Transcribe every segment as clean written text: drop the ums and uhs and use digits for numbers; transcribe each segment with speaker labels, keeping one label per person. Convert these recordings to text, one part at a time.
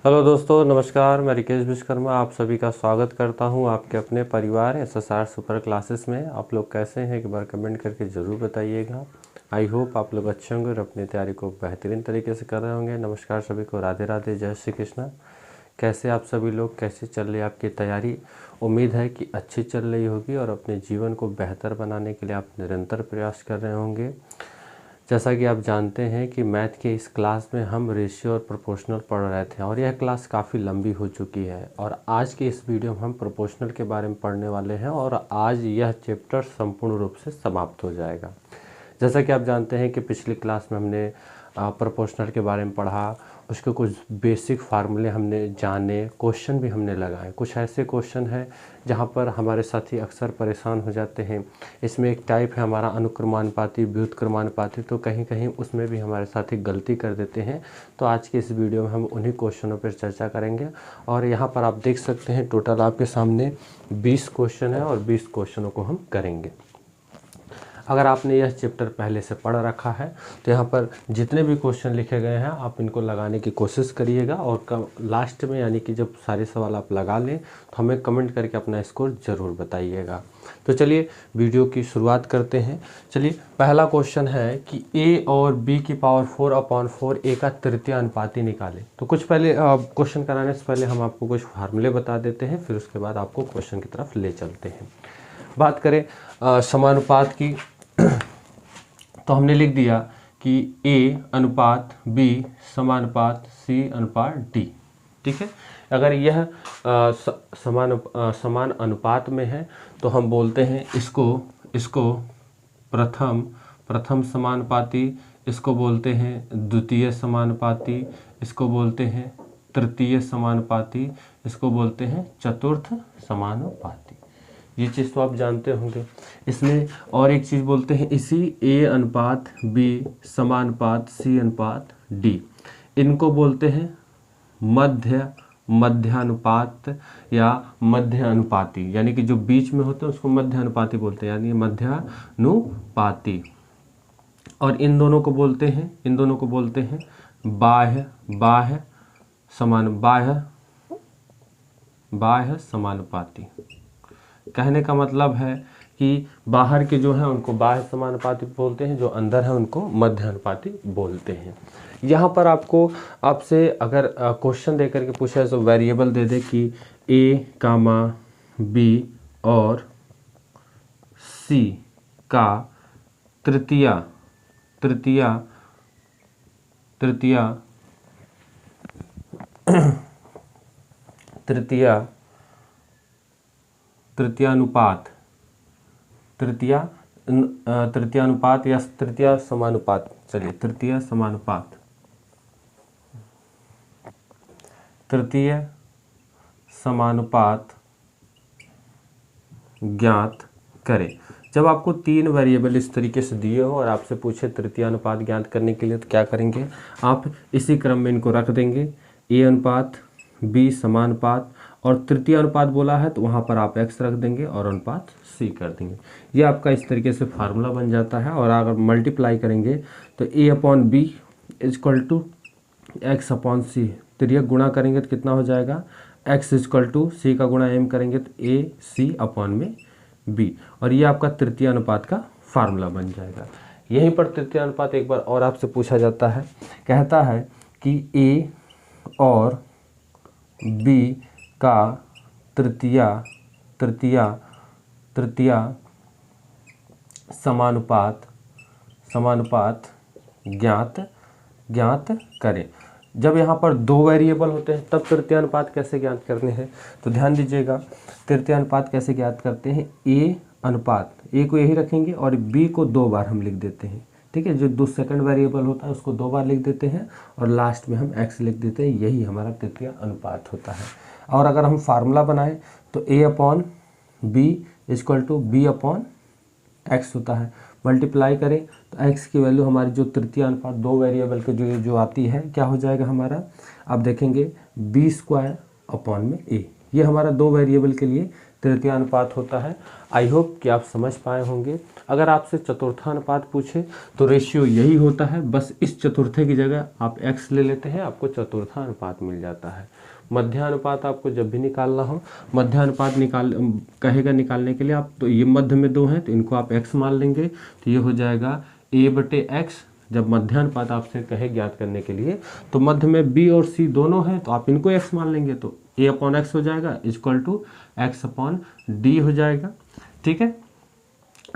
Speaker 1: Hello दोस्तों, नमस्कार। मैं रिकेश विश्वकर्मा आप सभी का स्वागत करता हूं आपके अपने परिवार एसएसआर सुपर क्लासेस में। आप लोग कैसे हैं, एक बार कमेंट करके ज़रूर बताइएगा। आई होप आप लोग अच्छे होंगे और अपनी तैयारी को बेहतरीन तरीके से कर रहे होंगे। नमस्कार सभी को, राधे राधे, जय श्री कृष्णा। कैसे आप सभी लोग, कैसे चल रही है आपकी तैयारी? उम्मीद है कि अच्छी चल रही होगी और अपने जीवन को बेहतर बनाने के लिए आप निरंतर प्रयास कर रहे होंगे। जैसा कि आप जानते हैं कि मैथ के इस क्लास में हम रेशियो और प्रोपोर्शनल पढ़ रहे थे और यह क्लास काफ़ी लंबी हो चुकी है और आज के इस वीडियो में हम प्रोपोर्शनल के बारे में पढ़ने वाले हैं और आज यह चैप्टर संपूर्ण रूप से समाप्त हो जाएगा। जैसा कि आप जानते हैं कि पिछली क्लास में हमने प्रोपोर्शनल के बारे में पढ़ा, उसके कुछ बेसिक फार्मूले हमने जाने, क्वेश्चन भी हमने लगाए। कुछ ऐसे क्वेश्चन हैं जहां पर हमारे साथी अक्सर परेशान हो जाते हैं। इसमें एक टाइप है हमारा अनुक्रमानुपाती, व्युत्क्रमानुपाती, तो कहीं कहीं उसमें भी हमारे साथी गलती कर देते हैं। तो आज के इस वीडियो में हम उन्हीं क्वेश्चनों पर चर्चा करेंगे और यहाँ पर आप देख सकते हैं टोटल आपके सामने 20 क्वेश्चन है और 20 क्वेश्चनों को हम करेंगे। अगर आपने यह चैप्टर पहले से पढ़ रखा है तो यहाँ पर जितने भी क्वेश्चन लिखे गए हैं आप इनको लगाने की कोशिश करिएगा और लास्ट में यानी कि जब सारे सवाल आप लगा लें तो हमें कमेंट करके अपना स्कोर ज़रूर बताइएगा। तो चलिए वीडियो की शुरुआत करते हैं। चलिए, पहला क्वेश्चन है कि a और b की पावर 4/4 a का तृतीय अनुपाती निकालें। तो कुछ पहले क्वेश्चन कराने से पहले हम आपको कुछ फार्मूले बता देते हैं, फिर उसके बाद आपको क्वेश्चन की तरफ ले चलते हैं। बात करें समानुपात की तो हमने लिख दिया कि a अनुपात b समानुपात c अनुपात d। ठीक है, अगर यह समान अनुपात में है तो हम बोलते हैं इसको प्रथम समानुपाती, इसको बोलते हैं द्वितीय समानुपाती, इसको बोलते हैं तृतीय समानुपाती, इसको बोलते हैं चतुर्थ समानुपाती। ये चीज़ तो आप जानते होंगे। इसमें और एक चीज़ बोलते हैं इसी a अनुपात b समानुपात c अनुपात d, इनको बोलते हैं मध्यानुपात या मध्य अनुपाती, यानी कि जो बीच में होते हैं उसको मध्य अनुपाती बोलते हैं, यानी मध्यानुपाती। और इन दोनों को बोलते हैं बाह्य समानुपाती। कहने का मतलब है कि बाहर के जो हैं उनको बाह्य समानुपाती बोलते हैं, जो अंदर है उनको मध्य अनुपाती बोलते हैं। यहाँ पर आपसे अगर क्वेश्चन दे करके पूछा तो वेरिएबल दे दे कि a, b और c का तृतीयानुपात या तृतीय समानुपात, चलिए तृतीय समानुपात ज्ञात करें। जब आपको 3 वेरिएबल इस तरीके से दिए हो और आपसे पूछे तृतीय अनुपात ज्ञात करने के लिए, तो क्या करेंगे आप इसी क्रम में इनको रख देंगे। a अनुपात b समानुपात और तृतीय अनुपात बोला है तो वहाँ पर आप x रख देंगे और अनुपात c कर देंगे। ये आपका इस तरीके से फार्मूला बन जाता है। और अगर मल्टीप्लाई करेंगे तो a/b = x/c, तिर्यक गुणा करेंगे तो कितना हो जाएगा, x = c का गुणा m करेंगे तो a/c/b, और ये आपका तृतीय अनुपात का फार्मूला बन जाएगा। यहीं पर तृतीय अनुपात एक बार और आपसे पूछा जाता है, कहता है कि a और b का तृतीय समानुपात ज्ञात करें। जब यहाँ पर 2 वेरिएबल होते हैं तब तृतीय अनुपात कैसे ज्ञात करने हैं, तो ध्यान दीजिएगा। तृतीय अनुपात कैसे ज्ञात करते हैं, a अनुपात, a को यही रखेंगे और b को 2 बार हम लिख देते हैं। ठीक है, जो सेकंड वेरिएबल होता है उसको 2 बार लिख देते हैं और लास्ट में हम x लिख देते हैं, यही हमारा तृतीय अनुपात होता है। और अगर हम फार्मूला बनाएं तो a/b = b/x होता है। मल्टीप्लाई करें तो x की वैल्यू हमारी जो तृतीय अनुपात 2 वेरिएबल के जो आती है क्या हो जाएगा हमारा, आप देखेंगे b² a, ये हमारा 2 वेरिएबल के लिए तृतीय अनुपात होता है। आई होप कि आप समझ पाए होंगे। अगर आपसे चतुर्थानुपात पूछे तो रेशियो यही होता है, बस इस चतुर्थे की जगह आप x ले लेते हैं, आपको चतुर्थानुपात मिल जाता है। मध्यानुपात आपको जब भी निकालना हो, मध्यानुपात कहेगा निकालने के लिए आप, तो ये मध्य में 2 हैं तो इनको आप x मान लेंगे, तो ये हो जाएगा a/x। जब मध्यानुपात आपसे कहे ज्ञात करने के लिए तो मध्य में b और c दोनों हैं तो आप इनको x मान लेंगे, तो a/x हो जाएगा इक्वल टू x/d हो जाएगा। ठीक है,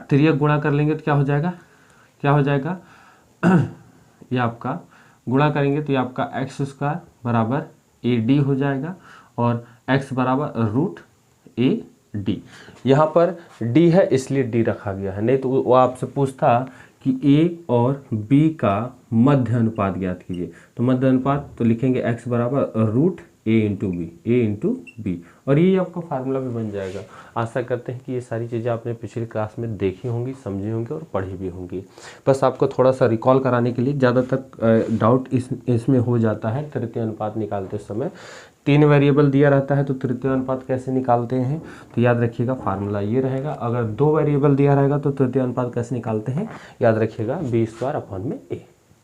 Speaker 1: तिर्यक गुणा कर लेंगे तो क्या हो जाएगा ये आपका गुणा करेंगे तो ये आपका x² बराबर AD हो जाएगा और x बराबर √AD। यहाँ पर d है इसलिए d रखा गया है, नहीं तो वो आपसे पूछता कि a और b का मध्य अनुपात ज्ञात कीजिए, तो मध्य अनुपात तो लिखेंगे x बराबर √a/b, और ये आपका फार्मूला भी बन जाएगा। आशा करते हैं कि ये सारी चीज़ें आपने पिछली क्लास में देखी होंगी, समझी होंगी और पढ़ी भी होंगी। बस आपको थोड़ा सा रिकॉल कराने के लिए, ज़्यादातर डाउट इसमें हो जाता है तृतीय अनुपात निकालते समय। 3 वेरिएबल दिया रहता है तो तृतीय अनुपात कैसे निकालते हैं, तो याद रखिएगा फार्मूला ये रहेगा। अगर 2 वेरिएबल दिया रहेगा तो तृतीय अनुपात कैसे निकालते हैं, याद रखिएगा b²/a।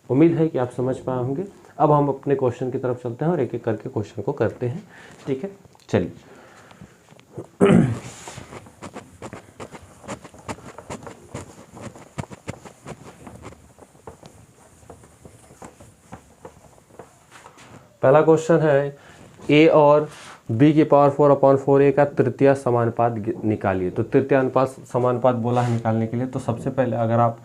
Speaker 1: उम्मीद है कि आप समझ पाए होंगे। अब हम अपने क्वेश्चन की तरफ चलते हैं और एक एक करके क्वेश्चन को करते हैं। ठीक है, चलिए। पहला क्वेश्चन है a और b⁴/4a का तृतीय समानुपात निकालिए। तो तृतीय अनुपात समानुपात बोला है निकालने के लिए, तो सबसे पहले अगर आप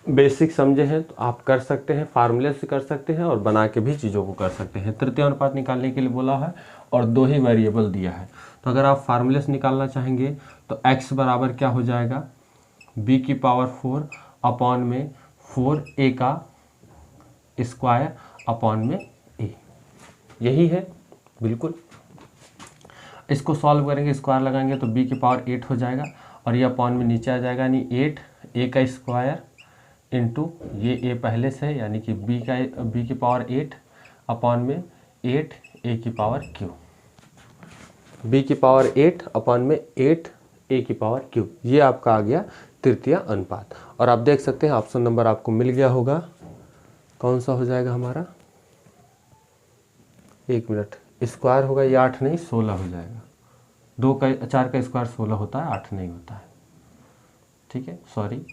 Speaker 1: बेसिक समझे हैं तो आप कर सकते हैं, फार्मूले से कर सकते हैं और बना के भी चीज़ों को कर सकते हैं। तृतीय अनुपात निकालने के लिए बोला है और 2 ही वेरिएबल दिया है, तो अगर आप फार्मूले से निकालना चाहेंगे तो x बराबर क्या हो जाएगा, b⁴/4a का स्क्वायर अपॉन में a। यही है बिल्कुल। इसको सॉल्व करेंगे, स्क्वायर लगाएंगे तो b⁴8 हो जाएगा और ये अपॉन में नीचे आ जाएगा, यानी 8 a का स्क्वायर इंटू ये a पहले से है यानी कि b⁴8 अपॉन में 8 a⁵, b⁴8 अपॉन में 8 a⁵। ये आपका आ गया तृतीय अनुपात। और आप देख सकते हैं ऑप्शन नंबर आपको मिल गया होगा, कौन सा हो जाएगा हमारा, 1 मिनट, स्क्वायर होगा ये 8 नहीं 16 हो जाएगा। 4 का स्क्वायर 16 होता है, 8 नहीं होता है। ठीक है, सॉरी,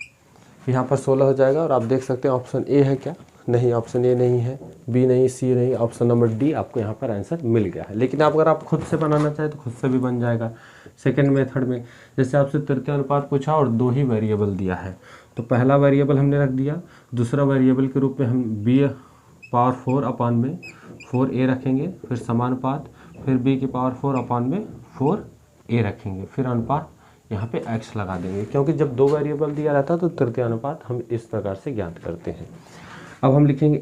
Speaker 1: यहाँ पर 16 हो जाएगा। और आप देख सकते हैं ऑप्शन ए है क्या, नहीं, ऑप्शन ए नहीं है, बी नहीं, सी नहीं, ऑप्शन नंबर डी आपको यहाँ पर आंसर मिल गया है। लेकिन अगर आप खुद से बनाना चाहें तो खुद से भी बन जाएगा सेकंड मेथड में। जैसे आपसे तृतीय अनुपात पूछा और 2 ही वेरिएबल दिया है, तो पहला वेरिएबल हमने रख दिया, दूसरा वेरिएबल के रूप में हम b⁴ अपॉन में 4a रखेंगे, फिर समानुपात, फिर b⁴ अपॉन में 4a रखेंगे, फिर अनुपात यहाँ पे x लगा देंगे, क्योंकि जब 2 वेरिएबल दिया रहता है तो तृतीय अनुपात हम इस प्रकार से ज्ञात करते हैं। अब हम लिखेंगे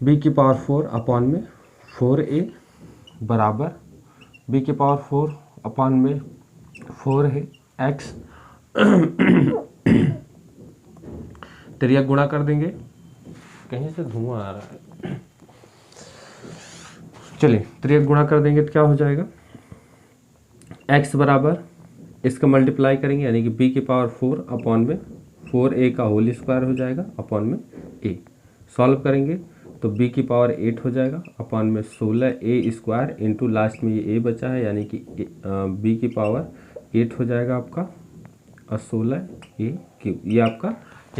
Speaker 1: b⁴ अपॉन में 4a बराबर b⁴ अपॉन में 4x तिर्यक गुणा कर देंगे, कहीं से धुआं आ रहा है, चलिए तिर्यक गुणा कर देंगे तो क्या हो जाएगा, x बराबर इसका मल्टीप्लाई करेंगे यानी कि b⁴ अपॉन में 4a का होल स्क्वायर हो जाएगा अपॉन में a। सॉल्व करेंगे तो b⁴8 हो जाएगा अपॉन में 16a² इंटू लास्ट में ये a बचा है यानी कि b⁴8 हो जाएगा आपका और 16a³। ये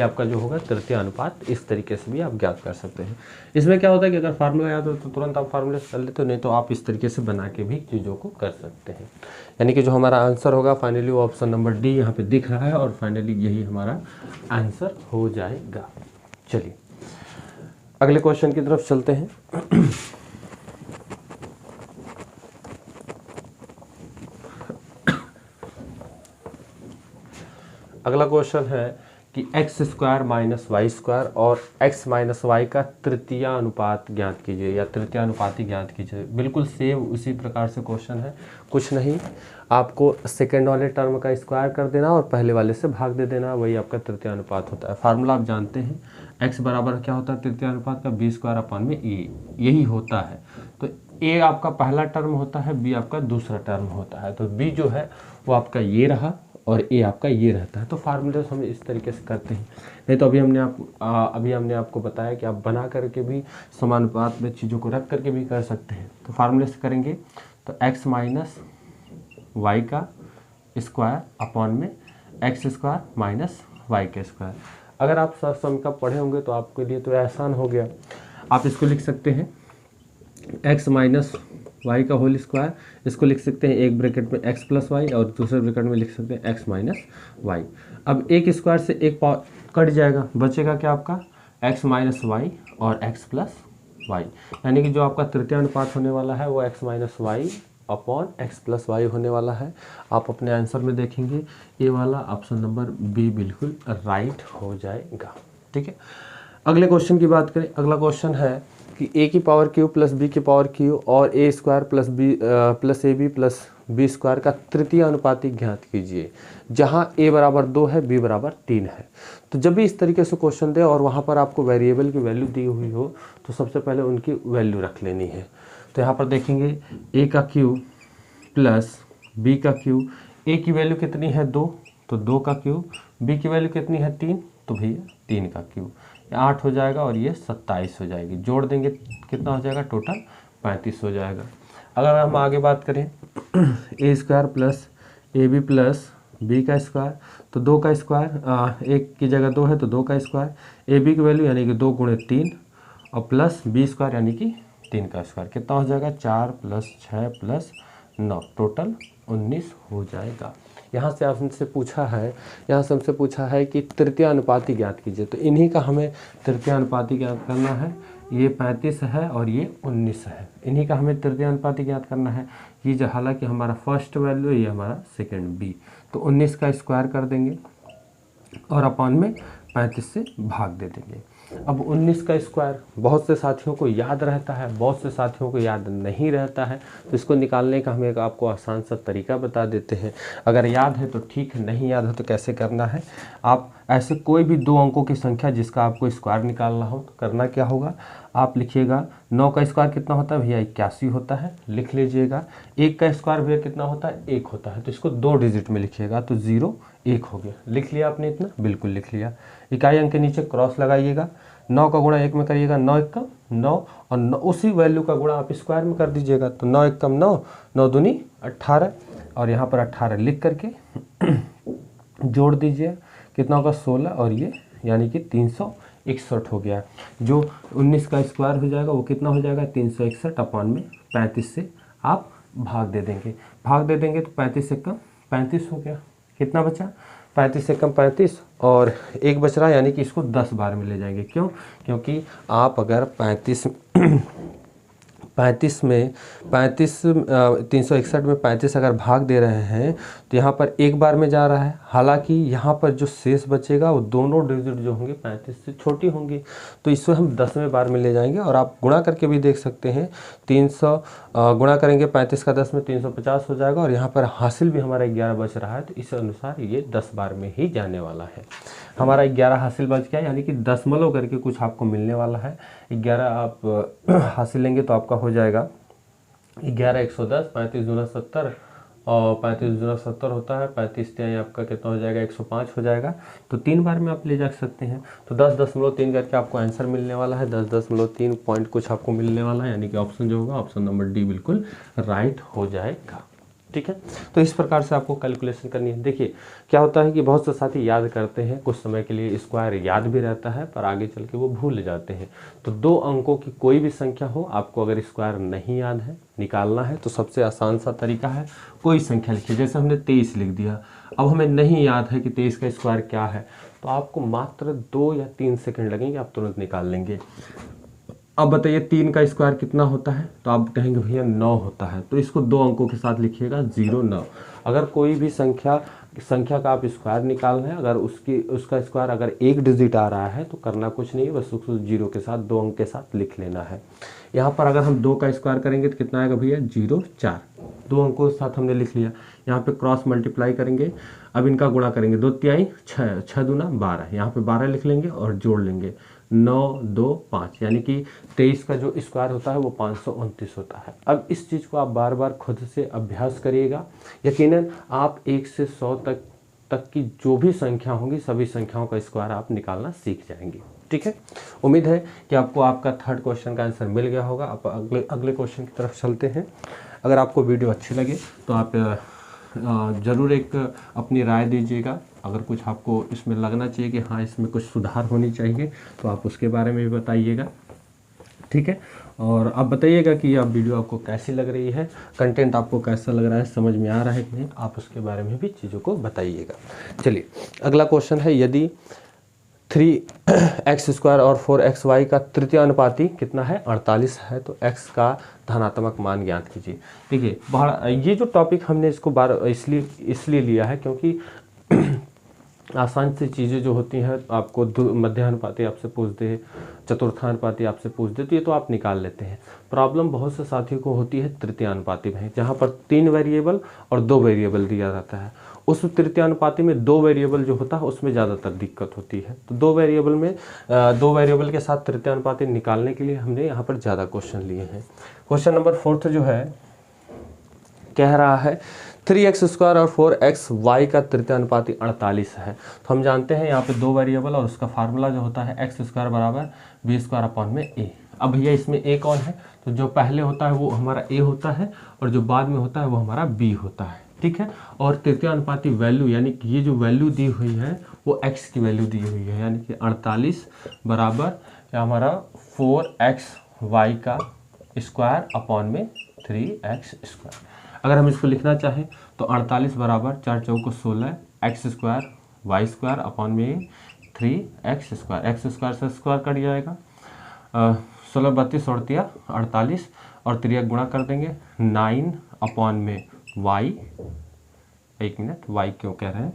Speaker 1: आपका जो होगा तृतीय अनुपात। इस तरीके से भी आप ज्ञात कर सकते हैं। इसमें क्या होता है कि अगर फार्मूला याद हो तो तुरंत आप फार्मूले से कर लेते हो, नहीं तो आप इस तरीके से बना के भी चीज़ों को कर सकते हैं। यानी कि जो हमारा आंसर होगा फाइनली वो ऑप्शन नंबर डी यहाँ पे दिख रहा है और फाइनली यही हमारा आंसर हो जाएगा। चलिए अगले क्वेश्चन की तरफ चलते हैं। अगला क्वेश्चन है कि x² - y² और x - y का तृतीय अनुपात ज्ञात कीजिए या तृतीय अनुपाती ज्ञात कीजिए। बिल्कुल सेम उसी प्रकार से क्वेश्चन है, कुछ नहीं, आपको सेकेंड वाले टर्म का स्क्वायर कर देना और पहले वाले से भाग दे देना, वही आपका तृतीय अनुपात होता है। फार्मूला आप जानते हैं, x बराबर क्या होता है तृतीय अनुपात का, b² अपॉन में a, यही होता है। तो ए आपका पहला टर्म होता है, बी आपका दूसरा टर्म होता है। तो बी जो है वो आपका ये रहा और ए आपका ये रहता है। तो फार्मूले हम इस तरीके से करते हैं। नहीं तो अभी हमने आपको बताया कि आप बना करके भी समानुपात में चीज़ों को रख करके भी कर सकते हैं। तो फार्मूले से करेंगे तो x माइनस वाई का स्क्वायर अपॉन में एक्स स्क्वायर माइनस वाई का स्क्वायर। अगर आप सम का पढ़े होंगे तो आपके लिए तो आसान हो गया। आप इसको लिख सकते हैं x माइनस वाई का होल स्क्वायर, इसको लिख सकते हैं एक ब्रैकेट में x प्लस वाई और दूसरे ब्रैकेट में लिख सकते हैं x माइनस वाई। अब एक स्क्वायर से एक कट जाएगा, बचेगा क्या आपका x माइनस वाई और x प्लस वाई, यानी कि जो आपका तृतीय अनुपात होने वाला है वो x minus y upon x plus y होने वाला है। आप अपने आंसर में देखेंगे ये वाला ऑप्शन नंबर बी बिल्कुल राइट हो जाएगा। ठीक है, अगले क्वेश्चन की बात करें। अगला क्वेश्चन है कि a की पावर क्यू प्लस बी की पावर क्यू और a square plus a b plus b square का तृतीय अनुपाती ज्ञात कीजिए, जहां a बराबर 2 है, b बराबर 3 है। तो जब भी इस तरीके से क्वेश्चन दे और वहां पर आपको वेरिएबल की वैल्यू दी हुई हो तो सबसे पहले उनकी वैल्यू रख लेनी है। तो यहाँ पर देखेंगे a का क्यू प्लस b का क्यू, a की वैल्यू कितनी है 2, तो 2 का क्यू, b की वैल्यू कितनी है 3, तो भैया 3 का क्यू, 8 हो जाएगा और ये 27 हो जाएगी। जोड़ देंगे कितना हो जाएगा, टोटल 35 हो जाएगा। अगर हम आगे बात करें a square plus a b plus b का स्क्वायर, तो 2 का स्क्वायर, एक की जगह 2 है तो 2 का स्क्वायर, ए बी की वैल्यू यानी कि 2 गुणे 3 और प्लस बी स्क्वायर यानी कि 3 का स्क्वायर, कितना हो जाएगा 4 प्लस 6 प्लस 9, टोटल 19 हो जाएगा। यहाँ से हमसे पूछा है कि तृतीय अनुपाती ज्ञात कीजिए। तो इन्हीं का हमें तृतीय अनुपाती ज्ञात करना है। ये 35 है और ये 19 है, इन्हीं का हमें तृतीय अनुपाती ज्ञात करना है। ये जो हालांकि हमारा फर्स्ट वैल्यू, ये हमारा सेकंड बी, तो 19 का स्क्वायर कर देंगे और अपॉन में 35 से भाग दे देंगे। अब 19 का स्क्वायर बहुत से साथियों को याद रहता है, बहुत से साथियों को याद नहीं रहता है, तो इसको निकालने का हम एक आपको आसान सा तरीका बता देते हैं। अगर याद है तो ठीक, नहीं याद है तो कैसे करना है। आप ऐसे कोई भी 2 अंकों की संख्या जिसका आपको स्क्वायर निकालना हो तो करना क्या होगा, आप लिखिएगा 9 का स्क्वायर कितना होता है भैया 81 होता है, लिख लीजिएगा। 1 का स्क्वायर भैया कितना होता है 1 होता है, तो इसको 2 डिजिट में लिखिएगा, तो 0 1 हो गया। लिख लिया आपने इतना, बिल्कुल लिख लिया। इकाई अंक के नीचे क्रॉस लगाइएगा, 9 का गुणा 1 में करिएगा, 9 एकम 9 और 9 उसी वैल्यू का गुणा आप स्क्वायर में कर दीजिएगा, तो 9 एकम 9, 9 दूनी 18 और यहाँ पर 18 लिख करके जोड़ दीजिए, कितना होगा 16 और ये यानी कि 361 हो गया। जो 19 का स्क्वायर हो जाएगा वो कितना हो जाएगा 361 अपॉन में 35 से आप भाग दे देंगे तो 35 से कम 35 हो गया। कितना बचा 35 से कम 35 और एक बच रहा, यानी कि इसको 10 बार में ले जाएंगे। क्यों? क्योंकि आप अगर 361 में 35 अगर भाग दे रहे हैं तो यहाँ पर एक बार में जा रहा है। हालांकि यहाँ पर जो शेष बचेगा वो दोनों डिजिट जो होंगे 35 से छोटी होंगी, तो इसको हम 10वें बार में ले जाएंगे। और आप गुणा करके भी देख सकते हैं, 300 गुणा करेंगे 35 का 10 में 350 हो जाएगा और यहाँ पर हासिल भी हमारा 11 बच रहा है, तो इस अनुसार ये 10 बार में ही जाने वाला है। हमारा 11 हासिल बच गया, यानी कि दशमलव करके कुछ आपको मिलने वाला है। 11 आप हासिल लेंगे तो आपका हो जाएगा 11 110, 35 दूना 70 और 35 दूना 70 होता है, 35 तिहाई आपका कितना हो जाएगा 105 हो जाएगा। तो 3 बार में आप ले जा सकते हैं, तो 10.3 करके आपको आंसर मिलने वाला है। 10.3 पॉइंट कुछ आपको मिलने वाला है, यानी कि ऑप्शन जो होगा ऑप्शन नंबर डी बिल्कुल राइट हो जाएगा। ठीक है, तो इस प्रकार से आपको कैलकुलेशन करनी है। देखिए क्या होता है कि बहुत से साथी याद करते हैं, कुछ समय के लिए स्क्वायर याद भी रहता है पर आगे चल के वो भूल जाते हैं। तो 2 अंकों की कोई भी संख्या हो, आपको अगर स्क्वायर नहीं याद है, निकालना है, तो सबसे आसान सा तरीका है कोई संख्या लिखिए। जैसे हमने 23 लिख दिया, अब हमें नहीं याद है कि 23 का स्क्वायर क्या है, तो आपको मात्र 2 या 3 सेकेंड लगेंगे, आप तुरंत निकाल लेंगे। अब बताइए 3 का स्क्वायर कितना होता है, तो आप कहेंगे भैया 9 होता है, तो इसको 2 अंकों के साथ लिखिएगा 0 9। अगर कोई भी संख्या का आप स्क्वायर निकालना है, अगर उसका स्क्वायर अगर 1 डिजिट आ रहा है तो करना कुछ नहीं है, बस उसको 0 के साथ 2 अंक के साथ लिख लेना है। यहाँ पर अगर हम 2 का स्क्वायर करेंगे तो कितना आएगा भैया 0 4, 2 अंकों के साथ हमने लिख लिया। यहाँ पे क्रॉस मल्टीप्लाई करेंगे, अब इनका गुणा करेंगे, 2 तिहाई 6, 6 दूना 12, यहाँ पे 12 लिख लेंगे और जोड़ लेंगे, 9, 2, 5 यानी कि 23 का जो स्क्वायर होता है वो 529 होता है। अब इस चीज़ को आप बार बार खुद से अभ्यास करिएगा, यकीनन आप 1 से 100 तक की जो भी संख्या होंगी सभी संख्याओं का स्क्वायर आप निकालना सीख जाएंगे। ठीक है, उम्मीद है कि आपको आपका थर्ड क्वेश्चन का आंसर मिल गया होगा। आप अगले क्वेश्चन की तरफ चलते हैं। अगर आपको वीडियो अच्छी लगे तो आप ज़रूर एक अपनी राय दीजिएगा। अगर कुछ आपको इसमें लगना चाहिए कि हाँ इसमें कुछ सुधार होनी चाहिए तो आप उसके बारे में भी बताइएगा। ठीक है, और आप बताइएगा कि यह वीडियो आपको कैसी लग रही है, कंटेंट आपको कैसा लग रहा है, समझ में आ रहा है कि नहीं, आप उसके बारे में भी चीज़ों को बताइएगा। चलिए अगला क्वेश्चन है, यदि 3x² और 4xy का तृतीय अनुपाती कितना है, 48 है, तो x का धनात्मक मान ज्ञात कीजिए। देखिए ये जो टॉपिक हमने इसको इसलिए लिया है क्योंकि आसान सी चीज़ें जो होती हैं आपको मध्यानुपाती आपसे पूछ दे, चतुर्थानुपाती आपसे पूछ दे तो ये तो आप निकाल लेते हैं। प्रॉब्लम बहुत से साथियों को होती है तृतीयानुपाती में, जहाँ पर 3 वेरिएबल और 2 वेरिएबल दिया रहता है। उस तृतीयानुपाती में 2 वेरिएबल जो होता है उसमें ज़्यादातर दिक्कत होती है। तो 2 वेरिएबल के साथ तृतीयानुपाती निकालने के लिए हमने यहाँ पर ज़्यादा क्वेश्चन लिए हैं। क्वेश्चन नंबर 4 जो है कह रहा है 3x² और 4xy का तृतीयानुपाती 48 है। तो हम जानते हैं यहाँ पे 2 वेरिएबल और उसका फार्मूला जो होता है x² बराबर b² a। अब भैया इसमें a कौन है, तो जो पहले होता है वो हमारा a होता है और जो बाद में होता है वो हमारा b होता है। ठीक है, और तृतीयानुपाती वैल्यू यानी कि ये जो वैल्यू दी हुई है वो x की वैल्यू दी हुई है, यानी कि 48 बराबर हमारा 4xy का स्क्वायर अपॉन में 3x²। अगर हम इसको लिखना चाहें तो 48 बराबर 4 चौको 16 x² y² अपॉन में 3x²। x² से स्क्वायर कट जाएगा, 16 32 और 48 और 3 गुणा कर देंगे 9 अपॉन में y। एक मिनट, y क्यों कह रहे हैं,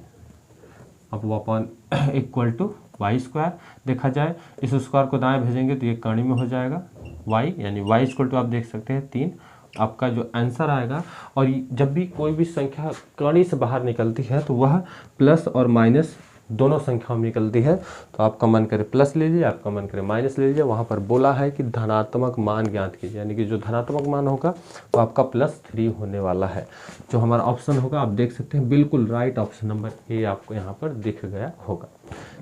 Speaker 1: अब वो अपॉन इक्वल टू y²। देखा जाए इस स्क्वायर को दाएं भेजेंगे तो ये कर्ण में हो जाएगा y, यानी y इक्वल टू आप देख सकते हैं 3। आपका जो आंसर आएगा, और जब भी कोई भी संख्या कर्ण से बाहर निकलती है तो वह प्लस और माइनस दोनों संख्याओं में निकलती है। तो आपका मन करे प्लस ले लीजिए, आपका मन करे माइनस ले लीजिए। वहाँ पर बोला है कि धनात्मक मान ज्ञात कीजिए, यानी कि जो धनात्मक मान होगा वो आपका +3 होने वाला है। जो हमारा ऑप्शन होगा आप देख सकते हैं, बिल्कुल राइट ऑप्शन नंबर ए आपको यहाँ पर दिख गया होगा।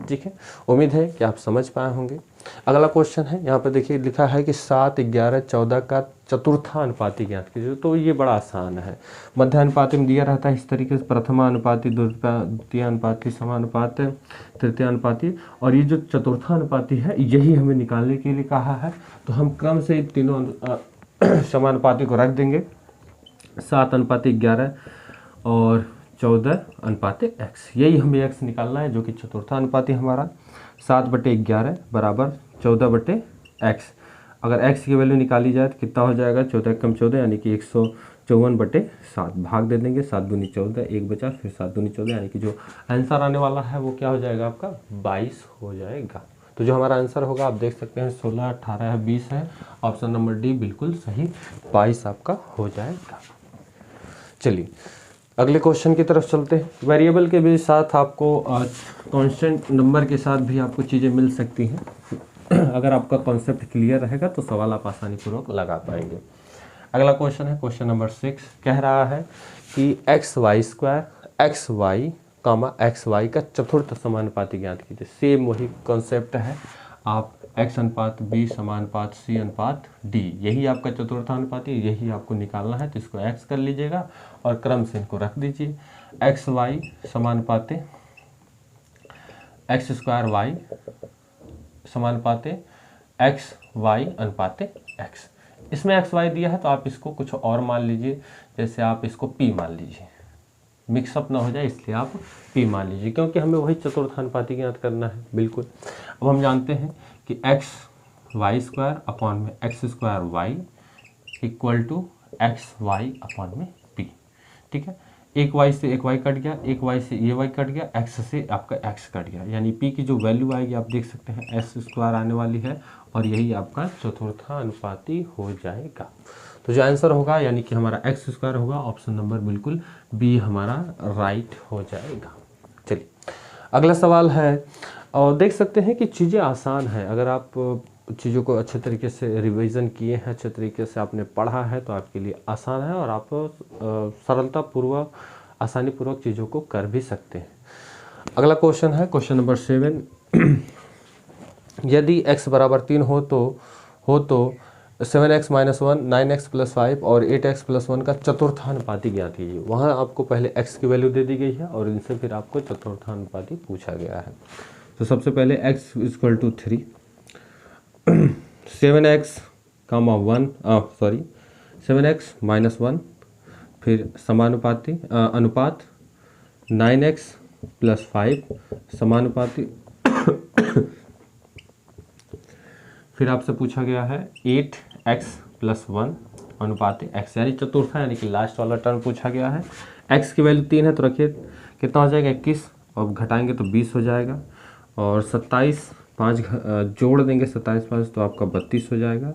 Speaker 1: ठीक है, उम्मीद है कि आप समझ पाए होंगे। अगला क्वेश्चन है, यहाँ पर देखिए लिखा है कि 7, 11, 14 का चतुर्थानुपाती ज्ञात कीजिए। तो ये बड़ा आसान है, मध्यानुपाती में दिया रहता है इस तरीके से, प्रथमानुपाती, द्वितीयानुपाती, समानुपात, तृतीयानुपाती, और ये जो चतुर्थानुपाती है यही हमें निकालने के लिए कहा है। तो हम क्रम से तीनों समानुपाती को रख देंगे, 7:11 और 14:x। यही हमें x निकालना है जो कि चतुर्थानुपाती हमारा 7/11 बराबर 14/x। अगर x की वैल्यू निकाली जाए तो कितना हो जाएगा, 14 कम 14 यानी कि 154/7। भाग दे देंगे, 7 दूनी 14, 1 बचा, फिर 7 दूनी 14, यानी कि जो आंसर आने वाला है वो क्या हो जाएगा आपका 22 हो जाएगा। तो जो हमारा आंसर होगा आप देख सकते हैं 16, 18 है, 20 है। ऑप्शन नंबर डी बिल्कुल सही, 22 आपका हो जाएगा। चलिए अगले क्वेश्चन की तरफ चलते हैं। वेरिएबल के भी साथ आपको कांस्टेंट नंबर के साथ भी आपको चीज़ें मिल सकती हैं। अगर आपका कॉन्सेप्ट क्लियर रहेगा तो सवाल आप आसानी पूर्वक लगा पाएंगे। अगला क्वेश्चन है क्वेश्चन नंबर 6, कह रहा है कि xy² का चतुर्थ समानुपाती ज्ञात कीजिए। सेम वही कॉन्सेप्ट है, आप x:b=c:d, यही आपका चतुर्थानुपाती, यही आपको निकालना है। तो इसको x कर लीजिएगा और क्रम से इनको रख दीजिए। xy समानुपाती x² समानुपाती xy/x। इसमें xy दिया है तो आप इसको कुछ और मान लीजिए, जैसे आप इसको p मान लीजिए, मिक्सअप ना हो जाए इसलिए आप p मान लीजिए, क्योंकि हमें वही चतुर्थानुपाती ज्ञात करना है। बिल्कुल, अब हम जानते हैं कि xy² अपॉन में x²y इक्वल टू xy/p। ठीक है, एक y से एक y कट गया, एक y से ये y कट गया, x से आपका x कट गया, यानी p की जो वैल्यू आएगी आप देख सकते हैं s² आने वाली है, और यही आपका चतुर्थानुपाती हो जाएगा। तो जो आंसर होगा यानी कि हमारा x² होगा, ऑप्शन नंबर बिल्कुल बी हमारा राइट हो जाएगा। चलिए अगला सवाल है, और देख सकते हैं कि चीज़ें आसान हैं। अगर आप चीज़ों को अच्छे तरीके से रिवीजन किए हैं, अच्छे तरीके से आपने पढ़ा है, तो आपके लिए आसान है और आप सरलतापूर्वक, आसानीपूर्वक चीज़ों को कर भी सकते हैं। अगला क्वेश्चन है क्वेश्चन नंबर 7। यदि x बराबर 3 हो तो 7x - 1, 9x + 5 और 8x + 1 का चतुर्थानुपाती ज्ञात कीजिए। वहाँ आपको पहले x की वैल्यू दे दी गई है और इनसे फिर आपको चतुर्थानुपाती पूछा गया है। तो सबसे पहले x = 3, 7x, 7x - 1, फिर समानुपाती अनुपात 9x + 5 समानुपाती फिर आपसे पूछा गया है 8x + 1 अनुपात x, यानी चतुर्था, यानी कि लास्ट वाला टर्म पूछा गया है। x की वैल्यू 3 है तो रखिए कितना हो जाएगा 21, और घटाएंगे तो 20 हो जाएगा, और 27 5 जोड़ देंगे 27 5 तो आपका 32 हो जाएगा,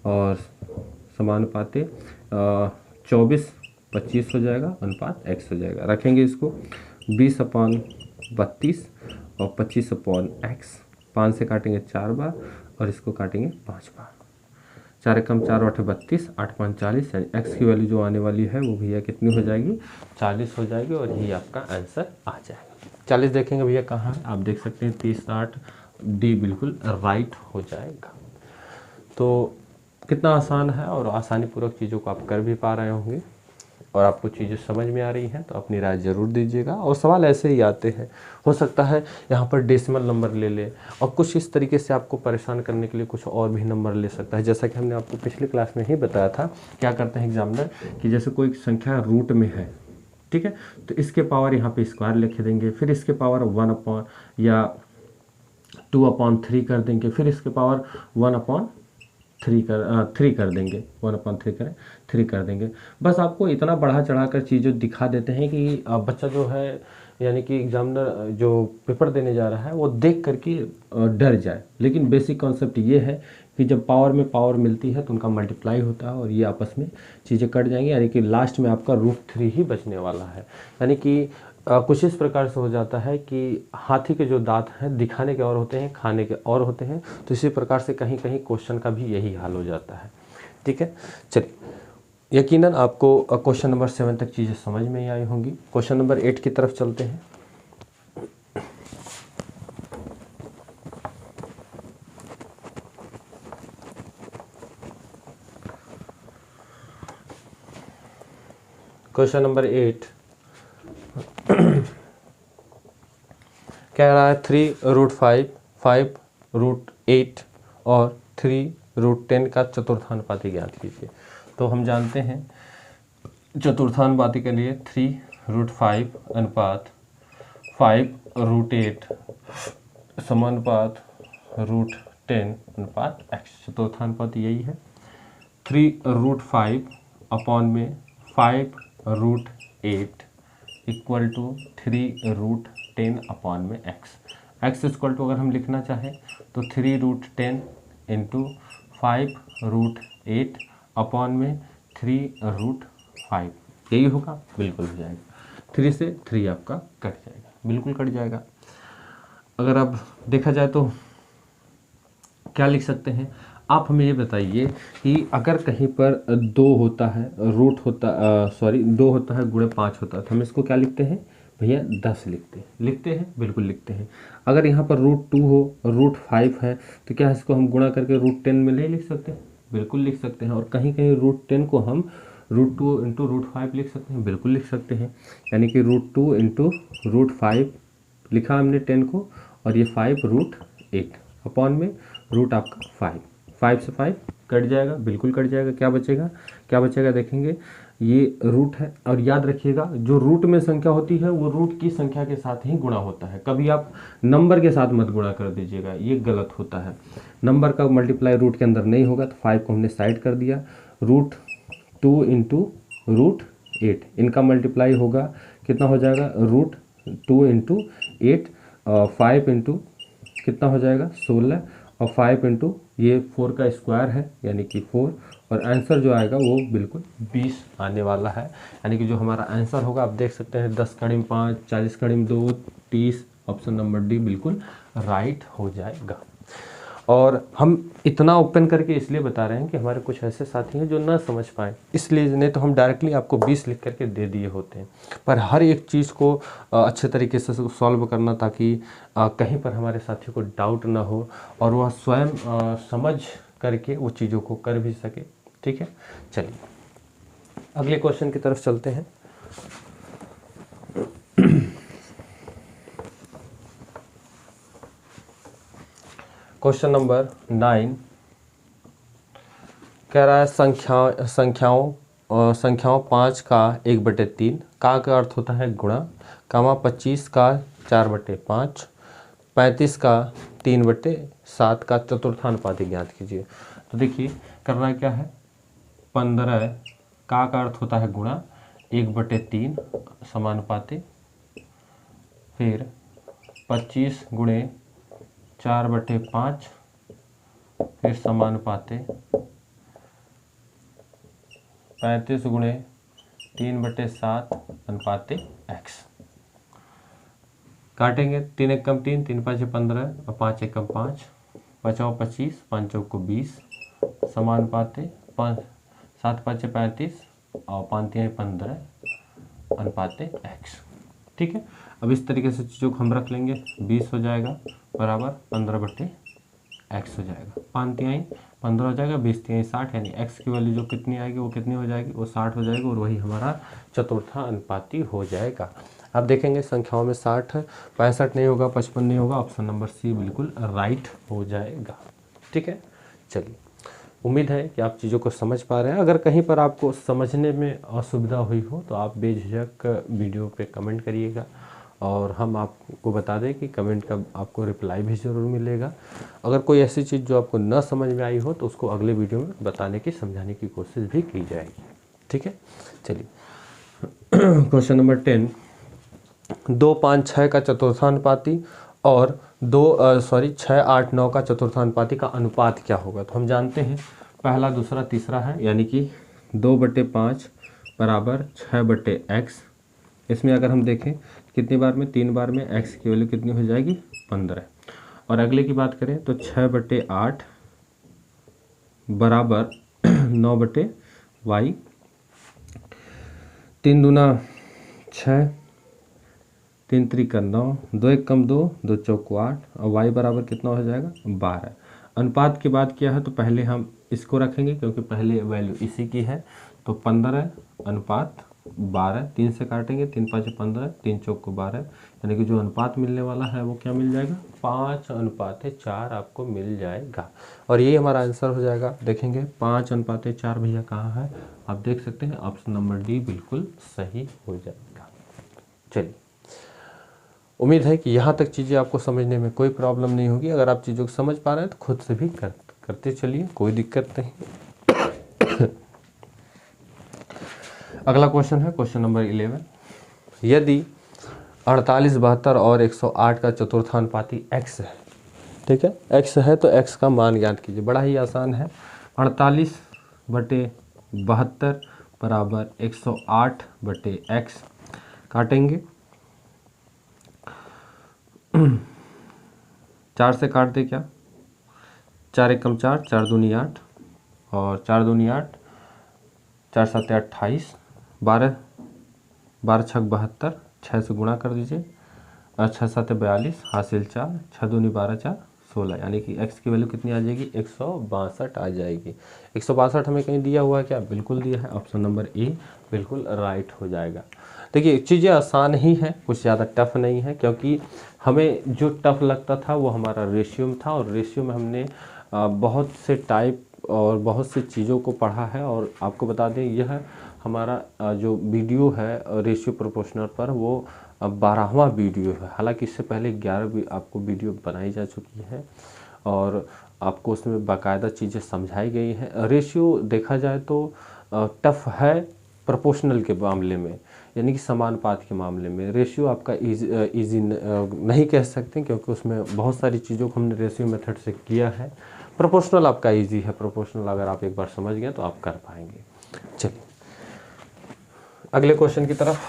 Speaker 1: और समानुपाती 24 25 हो जाएगा, अनुपात x हो जाएगा। रखेंगे इसको 20/32 और 25/x, 5 से काटेंगे 4 बार और इसको काटेंगे 5 बार। 4 एकम 4 8 32, 8 5 40, यानी x की वैल्यू जो आने वाली है वो भैया कितनी हो जाएगी 40 हो जाएगी, और यही आपका आंसर आ जाएगा। 40 देखेंगे भैया कहाँ है, आप देख सकते हैं 30 60 डी बिल्कुल राइट हो जाएगा। तो कितना आसान है और आसानीपूर्वक चीज़ों को आप कर भी पा रहे होंगे, और आपको चीज़ें समझ में आ रही हैं तो अपनी राय ज़रूर दीजिएगा। और सवाल ऐसे ही आते हैं, हो सकता है यहाँ पर डेसिमल नंबर ले ले, और कुछ इस तरीके से आपको परेशान करने के लिए कुछ और भी नंबर ले सकता है। जैसा कि हमने आपको पिछली क्लास में ही बताया था, क्या करते हैं एग्जामिनर कि जैसे कोई संख्या रूट में है, ठीक है, तो इसके पावर यहाँ पे स्क्वायर लिख देंगे, फिर इसके पावर 1 या 2/3 कर देंगे, फिर इसके पावर 1/3 कर देंगे, 1/3 करें 3 कर देंगे। बस आपको इतना बढ़ा चढ़ा कर चीज़ें दिखा देते हैं कि बच्चा जो है, यानी कि एग्जामिनर जो पेपर देने जा रहा है वो देख करके डर जाए। लेकिन बेसिक कॉन्सेप्ट ये है कि जब पावर में पावर मिलती है तो उनका मल्टीप्लाई होता है और ये आपस में चीज़ें कट जाएंगी, यानी कि लास्ट में आपका √3 ही बचने वाला है। यानी कि कुछ इस प्रकार से हो जाता है कि हाथी के जो दांत हैं दिखाने के और होते हैं, खाने के और होते हैं। तो इसी प्रकार से कहीं कहीं क्वेश्चन का भी यही हाल हो जाता है। ठीक है, चलिए, यकीनन आपको क्वेश्चन नंबर 7 तक चीज़ें समझ में ही आई होंगी। क्वेश्चन नंबर 8 की तरफ चलते हैं। क्वेश्चन नंबर 8 कह रहा है 3√5, 5√8 और 3√10 का चतुर्थानुपाती ज्ञात कीजिए। तो हम जानते हैं चतुर्थानुपाती के लिए 3√5 अनुपात 5√8 समानुपात √10 अनुपात x। चतुर्थानुपाती यही है, 3√5 अपॉन में 5√8 इक्वल टू 3√10 अपॉन में x इक्वल टू अगर हम लिखना चाहें तो 3√10 इंटू 5√8 अपॉन में 3√5, यही होगा, बिल्कुल हो जाएगा। 3 से 3 आपका कट जाएगा, बिल्कुल कट जाएगा। अगर अब देखा जाए तो क्या लिख सकते हैं, आप हमें ये बताइए कि अगर कहीं पर 2 होता है, 2 होता है गुणे 5 होता है, तो हम इसको क्या लिखते हैं भैया 10 लिखते हैं, बिल्कुल लिखते हैं। अगर यहाँ पर √2 हो, √5 है, तो क्या इसको हम गुणा करके √10 में नहीं लिख सकते, बिल्कुल लिख सकते हैं। और कहीं कहीं √10 को हम √2 इंटू √5 लिख सकते हैं, बिल्कुल लिख सकते हैं। यानी कि √2 इंटू √5 लिखा हमने 10 को, और ये 5√8 अपॉन में रूट आपका 5 से 5 कट जाएगा, बिल्कुल कट जाएगा। क्या बचेगा देखेंगे, ये रूट है। और याद रखिएगा जो रूट में संख्या होती है वो रूट की संख्या के साथ ही गुणा होता है, कभी आप नंबर के साथ मत गुणा कर दीजिएगा, ये गलत होता है। नंबर का मल्टीप्लाई रूट के अंदर नहीं होगा, तो 5 को हमने साइड कर दिया। √2 इंटू √8 इनका मल्टीप्लाई होगा, कितना हो जाएगा √2 इंटू 8, 5 इंटू कितना हो जाएगा 16, और 5 इंटू ये 4 का स्क्वायर है यानी कि 4, और आंसर जो आएगा वो बिल्कुल 20 आने वाला है। यानी कि जो हमारा आंसर होगा आप देख सकते हैं 10 कड़िम 5, 40 कड़िम 2, 30, ऑप्शन नंबर डी बिल्कुल राइट हो जाएगा। और हम इतना ओपन करके इसलिए बता रहे हैं कि हमारे कुछ ऐसे साथी हैं जो ना समझ पाए, इसलिए नहीं तो हम डायरेक्टली आपको 20 लिख करके दे दिए होते हैं। पर हर एक चीज़ को अच्छे तरीके से सॉल्व करना, ताकि कहीं पर हमारे साथी को डाउट ना हो और वह स्वयं समझ करके वो चीज़ों को कर भी सके। ठीक है, चलिए अगले क्वेश्चन की तरफ चलते हैं। क्वेश्चन नंबर 9 कह रहा है संख्याओं 5 का 1/3 का अर्थ होता है गुणा, 25 का 4/5, 35 का 3/7 का चतुर्थानुपाती ज्ञात कीजिए। तो देखिए करना क्या है, 15 का अर्थ होता है गुणा, 1/3 समानुपाती, फिर 25 गुणे 4/5, फिर समानुपाते, 35 गुणे 3/7 अनुपाते x। काटेंगे, 3 एकम 3, 3 5 15 और 5 एकम 5, बचाओ 25, 5 चौको 20, समानुपाते 5 7 5 35 और 5 3 15 अनुपाते x। ठीक है, अब इस तरीके से चीज़ों को हम रख लेंगे, 20 हो जाएगा बराबर 15/x हो जाएगा, 5 तिहाई 15 हो जाएगा, 20 तिहाई 60, यानी x की वैल्यू जो कितनी आएगी वो कितनी हो जाएगी, वो 60 हो जाएगी और वही हमारा चतुर्था अनुपाती हो जाएगा। अब देखेंगे संख्याओं में 60 है, 65 नहीं होगा, 55 नहीं होगा, ऑप्शन नंबर सी बिल्कुल राइट हो जाएगा। ठीक है, चलिए उम्मीद है कि आप चीज़ों को समझ पा रहे हैं। अगर कहीं पर आपको समझने में असुविधा हुई हो तो आप बेझिझक वीडियो पे कमेंट करिएगा और हम आपको बता दें कि कमेंट का आपको रिप्लाई भी ज़रूर मिलेगा। अगर कोई ऐसी चीज़ जो आपको न समझ में आई हो तो उसको अगले वीडियो में बताने की, समझाने की कोशिश भी की जाएगी। ठीक है, चलिए क्वेश्चन नंबर 10, 2 5 6 का चतुर्थानुपाती और 6 8 9 का चतुर्थानुपाती का अनुपात क्या होगा। तो हम जानते हैं पहला दूसरा तीसरा है, यानी कि 2/5 बराबर 6/x। इसमें अगर हम देखें कितनी बार में, 3 बार में, x की वैल्यू कितनी हो जाएगी 15। और अगले की बात करें तो 6/8 बराबर 9/y, 3 दूना 6, 3 त्रिक 9, 2 एकम 2, 2 चौको 8 और y बराबर कितना हो जाएगा 12। अनुपात की बात किया है तो पहले हम इसको रखेंगे क्योंकि पहले वैल्यू इसी की है, तो 15 अनुपात 12, 3 से काटेंगे, 3 5 15, 3 चौको 12, यानी कि जो अनुपात मिलने वाला है वो क्या मिल जाएगा 5/4 आपको मिल जाएगा। और यही हमारा आंसर हो जाएगा। देखेंगे 5/4 भैया कहाँ है, आप देख सकते हैं ऑप्शन नंबर डी बिल्कुल सही हो जाएगा। चलिए उम्मीद है कि यहाँ तक चीज़ें आपको समझने में कोई प्रॉब्लम नहीं होगी। अगर आप चीज़ों को समझ पा रहे हैं तो खुद से भी करते चलिए, कोई दिक्कत नहीं। अगला क्वेश्चन है क्वेश्चन नंबर 11, यदि 48 72 और 108 का चतुर्थानुपाती x है, ठीक है, x है तो x का मान ज्ञात कीजिए। बड़ा ही आसान है, 48/72 बराबर 108/x। काटेंगे, 4 से काट दे क्या, 4 एकम 4, 4 दूनी 8 और 4 दूनी 8, 4 7 28, 12 12 6 72, 6 से गुणा कर दीजिए, 6 7 42, हासिल 4, 6 दूनी 12 4 16, यानी कि x की वैल्यू कितनी आ जाएगी 162 आ जाएगी। 162 हमें कहीं दिया हुआ है क्या, बिल्कुल दिया है, ऑप्शन नंबर ए बिल्कुल राइट हो जाएगा। देखिए चीज़ें आसान ही हैं, कुछ ज़्यादा टफ नहीं है, क्योंकि हमें जो टफ लगता था वो हमारा रेशियो में था और रेशियो में हमने बहुत से टाइप और बहुत सी चीज़ों को पढ़ा है। और आपको बता दें यह हमारा जो वीडियो है रेशियो प्रोपोर्शनल पर वो 12वां वीडियो है। हालांकि इससे पहले 11 भी आपको वीडियो बनाई जा चुकी है और आपको उसमें बाकायदा चीज़ें समझाई गई हैं। रेशियो देखा जाए तो टफ है प्रोपोर्शनल के मामले में, यानी कि समानुपात के मामले में। रेशियो आपका इजी नहीं कह सकते क्योंकि उसमें बहुत सारी चीज़ों को हमने रेशियो मेथड से किया है। प्रोपोर्शनल आपका इजी है, प्रोपोर्शनल अगर आप एक बार समझ गए तो आप कर पाएंगे। चलिए अगले क्वेश्चन की तरफ।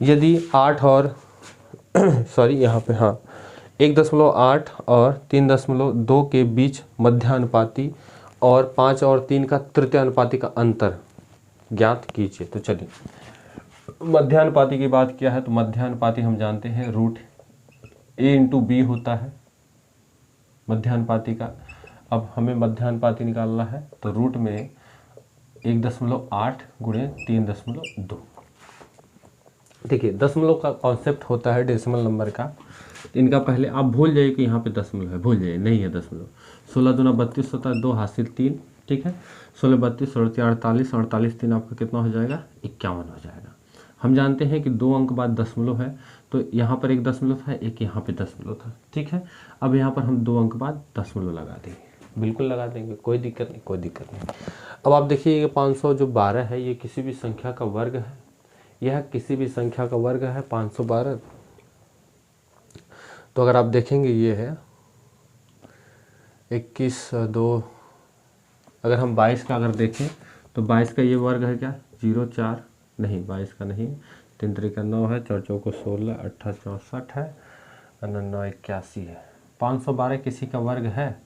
Speaker 1: यदि 8 और सॉरी यहाँ पे हाँ 1.8 और 3.2 के बीच मध्यानुपाती और 5 और 3 का तृतीयानुपाती का अंतर ज्ञात कीजिए। तो चलिए मध्यानुपाती की बात किया है तो मध्यानुपाती हम जानते हैं रूट a इंटू बी होता है मध्यानुपाती का। अब हमें मध्यानुपाती निकालना है तो रूट में 1.8 गुणे 3.2। देखिए दशमलव का कॉन्सेप्ट होता है डेसिमल नंबर का। इनका पहले आप भूल जाइए कि यहाँ पे दशमलव है, भूल जाइए, नहीं है दशमलव। 16 दूना 32 होता है, 2 हासिल 3, ठीक है। 16 32 48 48 3 आपका कितना हो जाएगा 51 हो जाएगा। हम जानते हैं कि 2 अंक बाद दशमलव है तो यहाँ पर एक दशमलव था, एक यहाँ पे दशमलव था, ठीक है। अब यहाँ पर हम 2 अंक बाद दशमलव लगा देंगे, बिल्कुल लगा देंगे, कोई दिक्कत नहीं, कोई दिक्कत नहीं। अब आप देखिए ये 512 है, ये किसी भी संख्या का वर्ग है, यह किसी भी संख्या का वर्ग है 512। तो अगर आप देखेंगे ये है 21 2, अगर हम 22 का अगर देखें तो 22 का ये वर्ग है क्या 0 4, नहीं 22 का नहीं, 3 3 9 है, 4 4 16, 8 64 है, 9 9 81 है। 512 किसी का वर्ग है।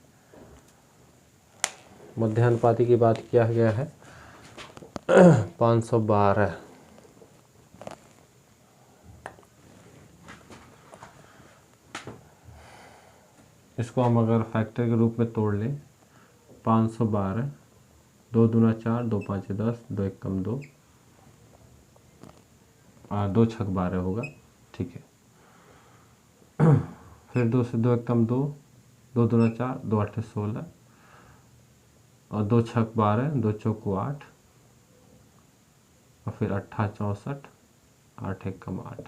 Speaker 1: मध्यानुपाती की बात किया गया है 512। इसको हम अगर फैक्टर के रूप में तोड़ लें 512, 2 दूना 4, 2 5 10, 2 1 कम 2, 2 6 12 होगा, ठीक है। फिर 2 से 2 1 कम 2, 2 दूना 4, 2 8 16 और 2 6 12, 2 चौको 8 और फिर 8 64, 8 1 कम 8,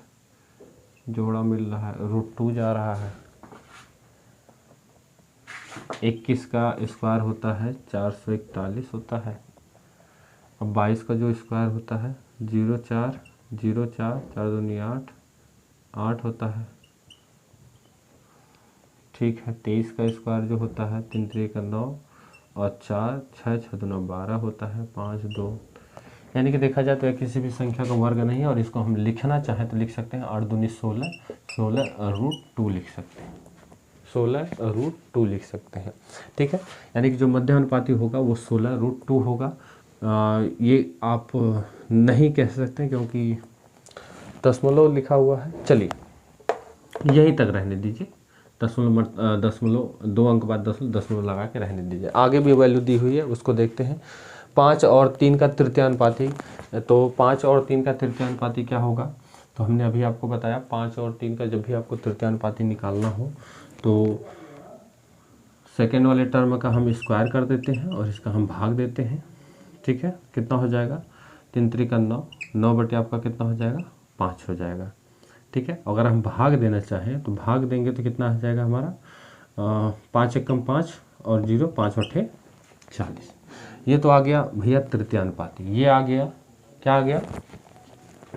Speaker 1: जोड़ा मिल रहा है, √2 जा रहा है। 21 का स्क्वायर होता है 441 होता है। अब 22 का जो स्क्वायर होता है 0 4 0 4 4 दूनी 8 8 होता है, ठीक है। 23 का स्क्वायर जो होता है 3 3 का 9 और 4 6 6 दूना 12 होता है, 5 2। यानी कि देखा जाए तो यह किसी भी संख्या का वर्ग नहीं है और इसको हम लिखना चाहें तो लिख सकते हैं 8 दूनी 16, 16 √2 लिख सकते हैं, 16 √2 लिख सकते हैं, ठीक है। यानी कि जो मध्यानुपाती होगा वो 16 √2 होगा। ये आप नहीं कह सकते क्योंकि दशमलव लिखा हुआ है। चलिए यहीं तक रहने दीजिए, दशमलव 2 अंक बाद दशमलव लगा के रहने दीजिए। आगे भी वैल्यू दी हुई है उसको देखते हैं। 5 और 3 का तृतीयानुपाती, तो 5 और 3 का तृतीयानुपाती क्या होगा, तो हमने अभी आपको बताया 5 और 3 का जब भी आपको तृतीयानुपाती निकालना हो तो सेकेंड वाले टर्म का हम स्क्वायर कर देते हैं और इसका हम भाग देते हैं, ठीक है। कितना हो जाएगा 3 3 का 9, 9 बटे आपका कितना हो जाएगा 5 हो जाएगा, ठीक है। अगर हम भाग देना चाहें तो भाग देंगे तो कितना हो जाएगा हमारा 5 1 कम 5 और 0, 5 8 40। ये तो आ गया भैया तृतीयानुपाती। ये आ गया क्या आ गया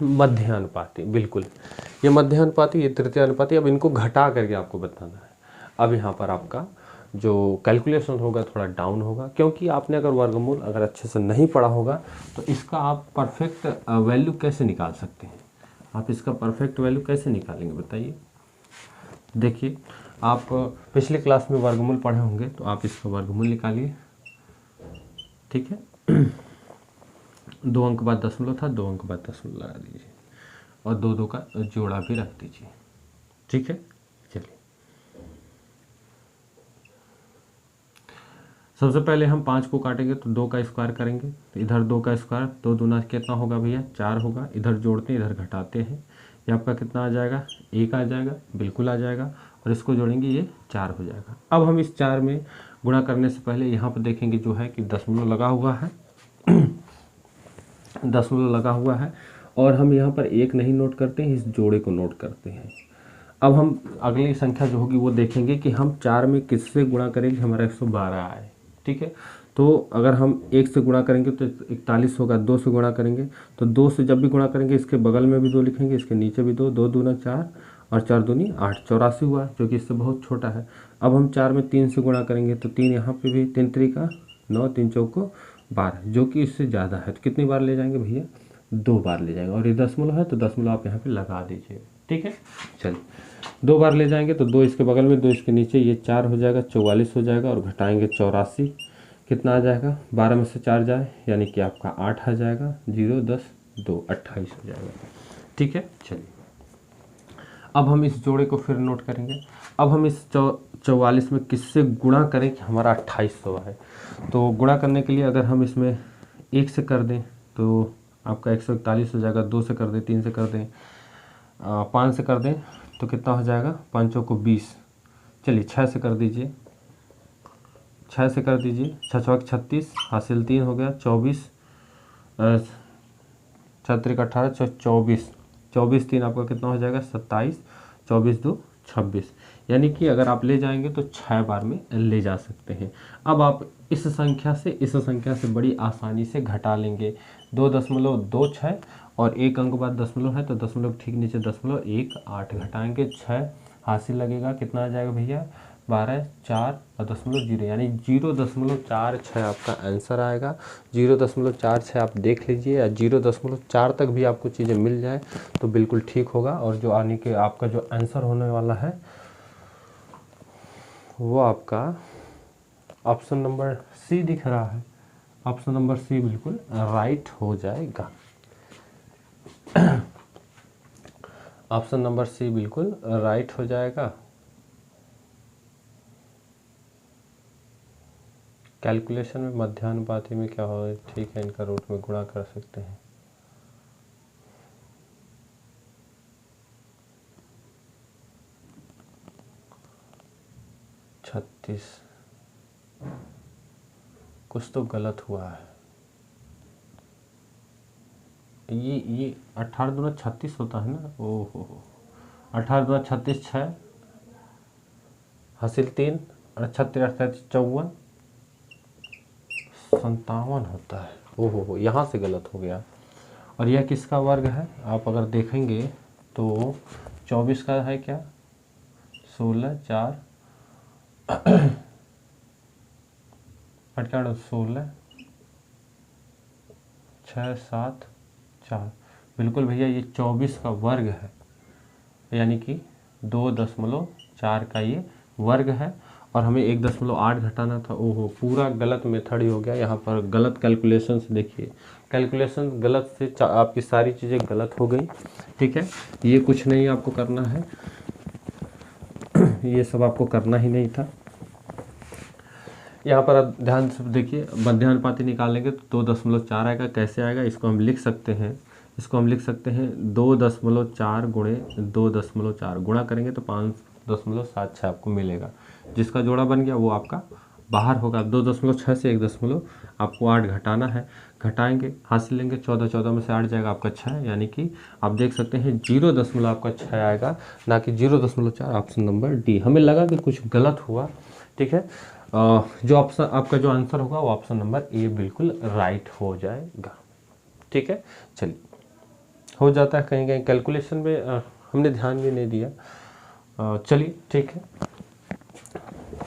Speaker 1: मध्यानुपाती, बिल्कुल ये मध्यानुपाती, ये तृतीयानुपाती। अब इनको घटा करके आपको बताना है। अब यहाँ पर आपका जो कैलकुलेशन होगा थोड़ा डाउन होगा, क्योंकि आपने अगर वर्गमूल अगर अच्छे से नहीं पढ़ा होगा तो इसका आप परफेक्ट वैल्यू कैसे निकाल सकते हैं। आप इसका परफेक्ट वैल्यू कैसे निकालेंगे बताइए। देखिए आप पिछले क्लास में वर्गमूल पढ़े होंगे तो आप इसका वर्गमूल निकालिए, ठीक है। 2 अंक बाद दशमलव था, 2 अंक बाद दशमलव लगा दीजिए और 2 2 का जोड़ा भी रख दीजिए, ठीक है। चलिए सबसे पहले हम 5 को काटेंगे तो 2 का स्क्वायर करेंगे, तो इधर 2 का स्क्वायर, 2 दूना कितना होगा भैया 4 होगा। इधर जोड़ते हैं इधर घटाते हैं, ये आपका कितना आ जाएगा 1 आ जाएगा, बिल्कुल आ जाएगा। और इसको जोड़ेंगे ये 4 हो जाएगा। अब हम इस 4 में गुणा करने से पहले यहाँ पर देखेंगे जो है कि दशमलव लगा हुआ है दशमलव लगा हुआ है और हम यहाँ पर 1 नहीं नोट करते हैं, इस जोड़े को नोट करते हैं। अब हम अगली संख्या जो होगी वो देखेंगे कि हम 4 में किससे गुणा करेंगे हमारा 112 आए, ठीक है। तो अगर हम 1 से गुणा करेंगे तो 41 होगा, 2 से गुणा करेंगे तो 2 से जब भी गुणा करेंगे इसके बगल में भी 2 लिखेंगे, इसके नीचे भी 2, 2 दूना 4 और 4 दूनी 8, 84 हुआ, जो कि इससे बहुत छोटा है। अब हम 4 में 3 से गुणा करेंगे तो 3 यहाँ पे भी, 3 3 का 9, 3 चौको 12, जो कि इससे ज़्यादा है। तो कितनी बार ले जाएंगे भैया 2 बार ले जाएंगे, और ये दशमलव है तो दशमलव आप यहाँ पे लगा दीजिए। ठीक है, चलिए 2 बार ले जाएंगे तो 2 इसके बगल में, 2 इसके नीचे, ये 4 हो जाएगा, 44 हो जाएगा, और घटाएंगे 84, कितना आ जाएगा, 12 में से 4 जाए यानी कि आपका 8 आ जाएगा, 0 10 2 28 हो जाएगा। ठीक है, चलिए अब हम इस जोड़े को फिर नोट करेंगे। अब हम इस 44 में किससे गुणा करें कि हमारा 2800 है। तो गुणा करने के लिए अगर हम इसमें 1 से कर दें तो आपका 141 हो जाएगा, 2 से कर दें, 3 से कर दें, 5 से कर दें तो कितना हो जाएगा, 5 को 20, चलिए 6 से कर दीजिए, 6 से कर दीजिए, 6 6 36, हासिल 3 हो गया, 24 6 18 24, 24 3 आपका कितना हो जाएगा, 27, 24 2 26, यानी कि अगर आप ले जाएंगे तो 6 बार में ले जा सकते हैं। अब आप इस संख्या से बड़ी आसानी से घटा लेंगे। 2.26 और 1 अंक बाद दशमलव है तो दशमलव ठीक नीचे दशमलव 1 8 घटाएंगे 6, हासिल लगेगा, कितना आ जाएगा भैया, 12 4 और दशमलव 0, यानी 0.46 आपका आंसर आएगा। 0.46 आप देख लीजिए, या 0.4 तक भी आपको चीज़ें मिल जाए तो बिल्कुल ठीक होगा। और जो आने के आपका जो आंसर होने वाला है वो आपका ऑप्शन नंबर सी दिख रहा है, ऑप्शन नंबर सी बिल्कुल राइट हो जाएगा। ऑप्शन नंबर सी बिल्कुल राइट हो जाएगा। कैलकुलेशन में मध्यानुपाती में क्या हो, ठीक है, इनका रूट में गुणा कर सकते हैं। छत्तीस, कुछ तो गलत हुआ है। ये 18 दूना 36 होता है ना, ओहो 18 दूना 36 6, हासिल 3, 38 38 54 57 होता है। ओहो यहाँ से गलत हो गया। और यह किसका वर्ग है, आप अगर देखेंगे तो 24 का है क्या, 16 4 18 16 6 7 4, बिल्कुल भैया ये 24 का वर्ग है, यानी कि 2.4 का ये वर्ग है। और हमें 1.8 घटाना था, ओहो पूरा गलत मेथड ही हो गया यहाँ पर, गलत कैलकुलेशन से, देखिए कैलकुलेशन गलत से आपकी सारी चीज़ें गलत हो गई। ठीक है, ये कुछ नहीं आपको करना है, ये सब आपको करना ही नहीं था। यहाँ पर आप ध्यान से देखिए, मध्यानुपाती निकालेंगे तो 2.4 आएगा। कैसे आएगा, इसको हम लिख सकते हैं, 2.4 गुणे 2.4 गुणा करेंगे तो 5.76 आपको मिलेगा। जिसका जोड़ा बन गया वो आपका बाहर होगा। 2.6 से 1.8 घटाना है, घटाएंगे, हासिल लेंगे, 14 14 में से 8 जाएगा आपका 6, यानी कि आप देख सकते हैं 0 आपका 6 आएगा, ना कि 0.4। ऑप्शन नंबर डी, हमें लगा कि कुछ गलत हुआ। ठीक है, जो ऑप्शन आपका जो आंसर होगा वो ऑप्शन नंबर ए बिल्कुल राइट हो जाएगा। ठीक है, चलिए हो जाता है कहीं कहीं कैलकुलेशन में हमने ध्यान भी नहीं दिया। चलिए ठीक है,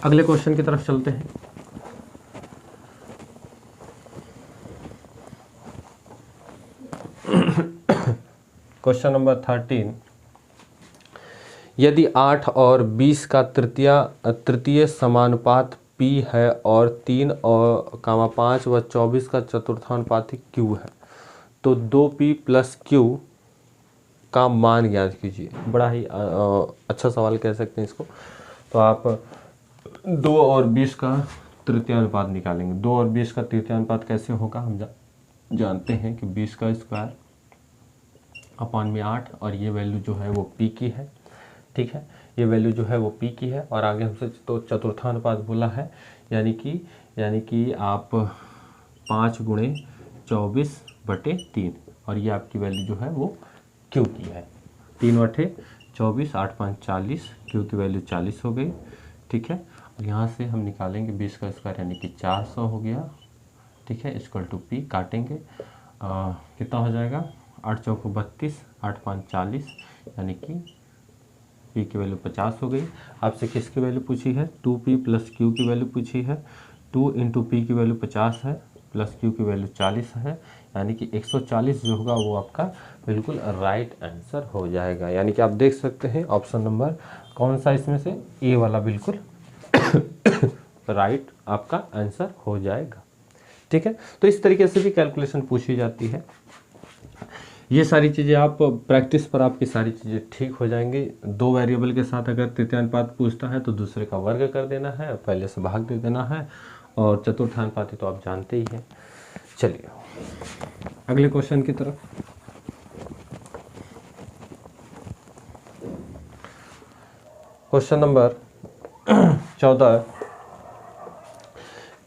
Speaker 1: अगले क्वेश्चन की तरफ चलते हैं। क्वेश्चन नंबर 13, यदि 8 और 20 का तृतीय समानुपात P है और 3 और 5 व 24 का चतुर्थानुपाती Q है तो 2P + Q का मान ज्ञात कीजिए। बड़ा ही अच्छा सवाल कह सकते हैं इसको। तो आप 2 और 20 का तृतीय अनुपात निकालेंगे। 2 और 20 का तृतीय अनुपात कैसे होगा, हम जानते हैं कि 20 का स्क्वायर अपॉन में 8, और ये वैल्यू जो है वो P की है। ठीक है, ये वैल्यू जो है वो P की है, और आगे हमसे तो चतुर्थानुपात बोला है, यानी कि आप 5 गुणे 24/3, और ये आपकी वैल्यू जो है वो Q की है। 3 बटे 24, 8 5 40, Q की वैल्यू 40 हो गई। ठीक है, और यहाँ से हम निकालेंगे 20 का स्क्वायर, यानी कि 400 हो गया। ठीक है, इक्वल टू P, काटेंगे कितना हो जाएगा, 8 चौको 32, 8 5 40, यानी कि P की वैल्यू 50 हो गई। आपसे किसकी वैल्यू पूछी है, 2P + Q की वैल्यू पूछी है। 2 × P की वैल्यू 50 है, प्लस Q की वैल्यू 40 है, यानी कि 140 जो होगा वो आपका बिल्कुल राइट आंसर हो जाएगा। यानी कि आप देख सकते हैं ऑप्शन नंबर कौन सा इसमें से, ए वाला बिल्कुल राइट आपका आंसर हो जाएगा। ठीक है, तो इस तरीके से भी कैलकुलेशन पूछी जाती है। ये सारी चीज़ें आप प्रैक्टिस पर आपकी सारी चीज़ें ठीक हो जाएंगी। 2 वेरिएबल के साथ अगर तृतीयानुपात पूछता है तो दूसरे का वर्ग कर देना है, पहले से भाग दे देना है, और चतुर्थानुपाती तो आप जानते ही हैं। चलिए अगले क्वेश्चन की तरफ। क्वेश्चन नंबर 14,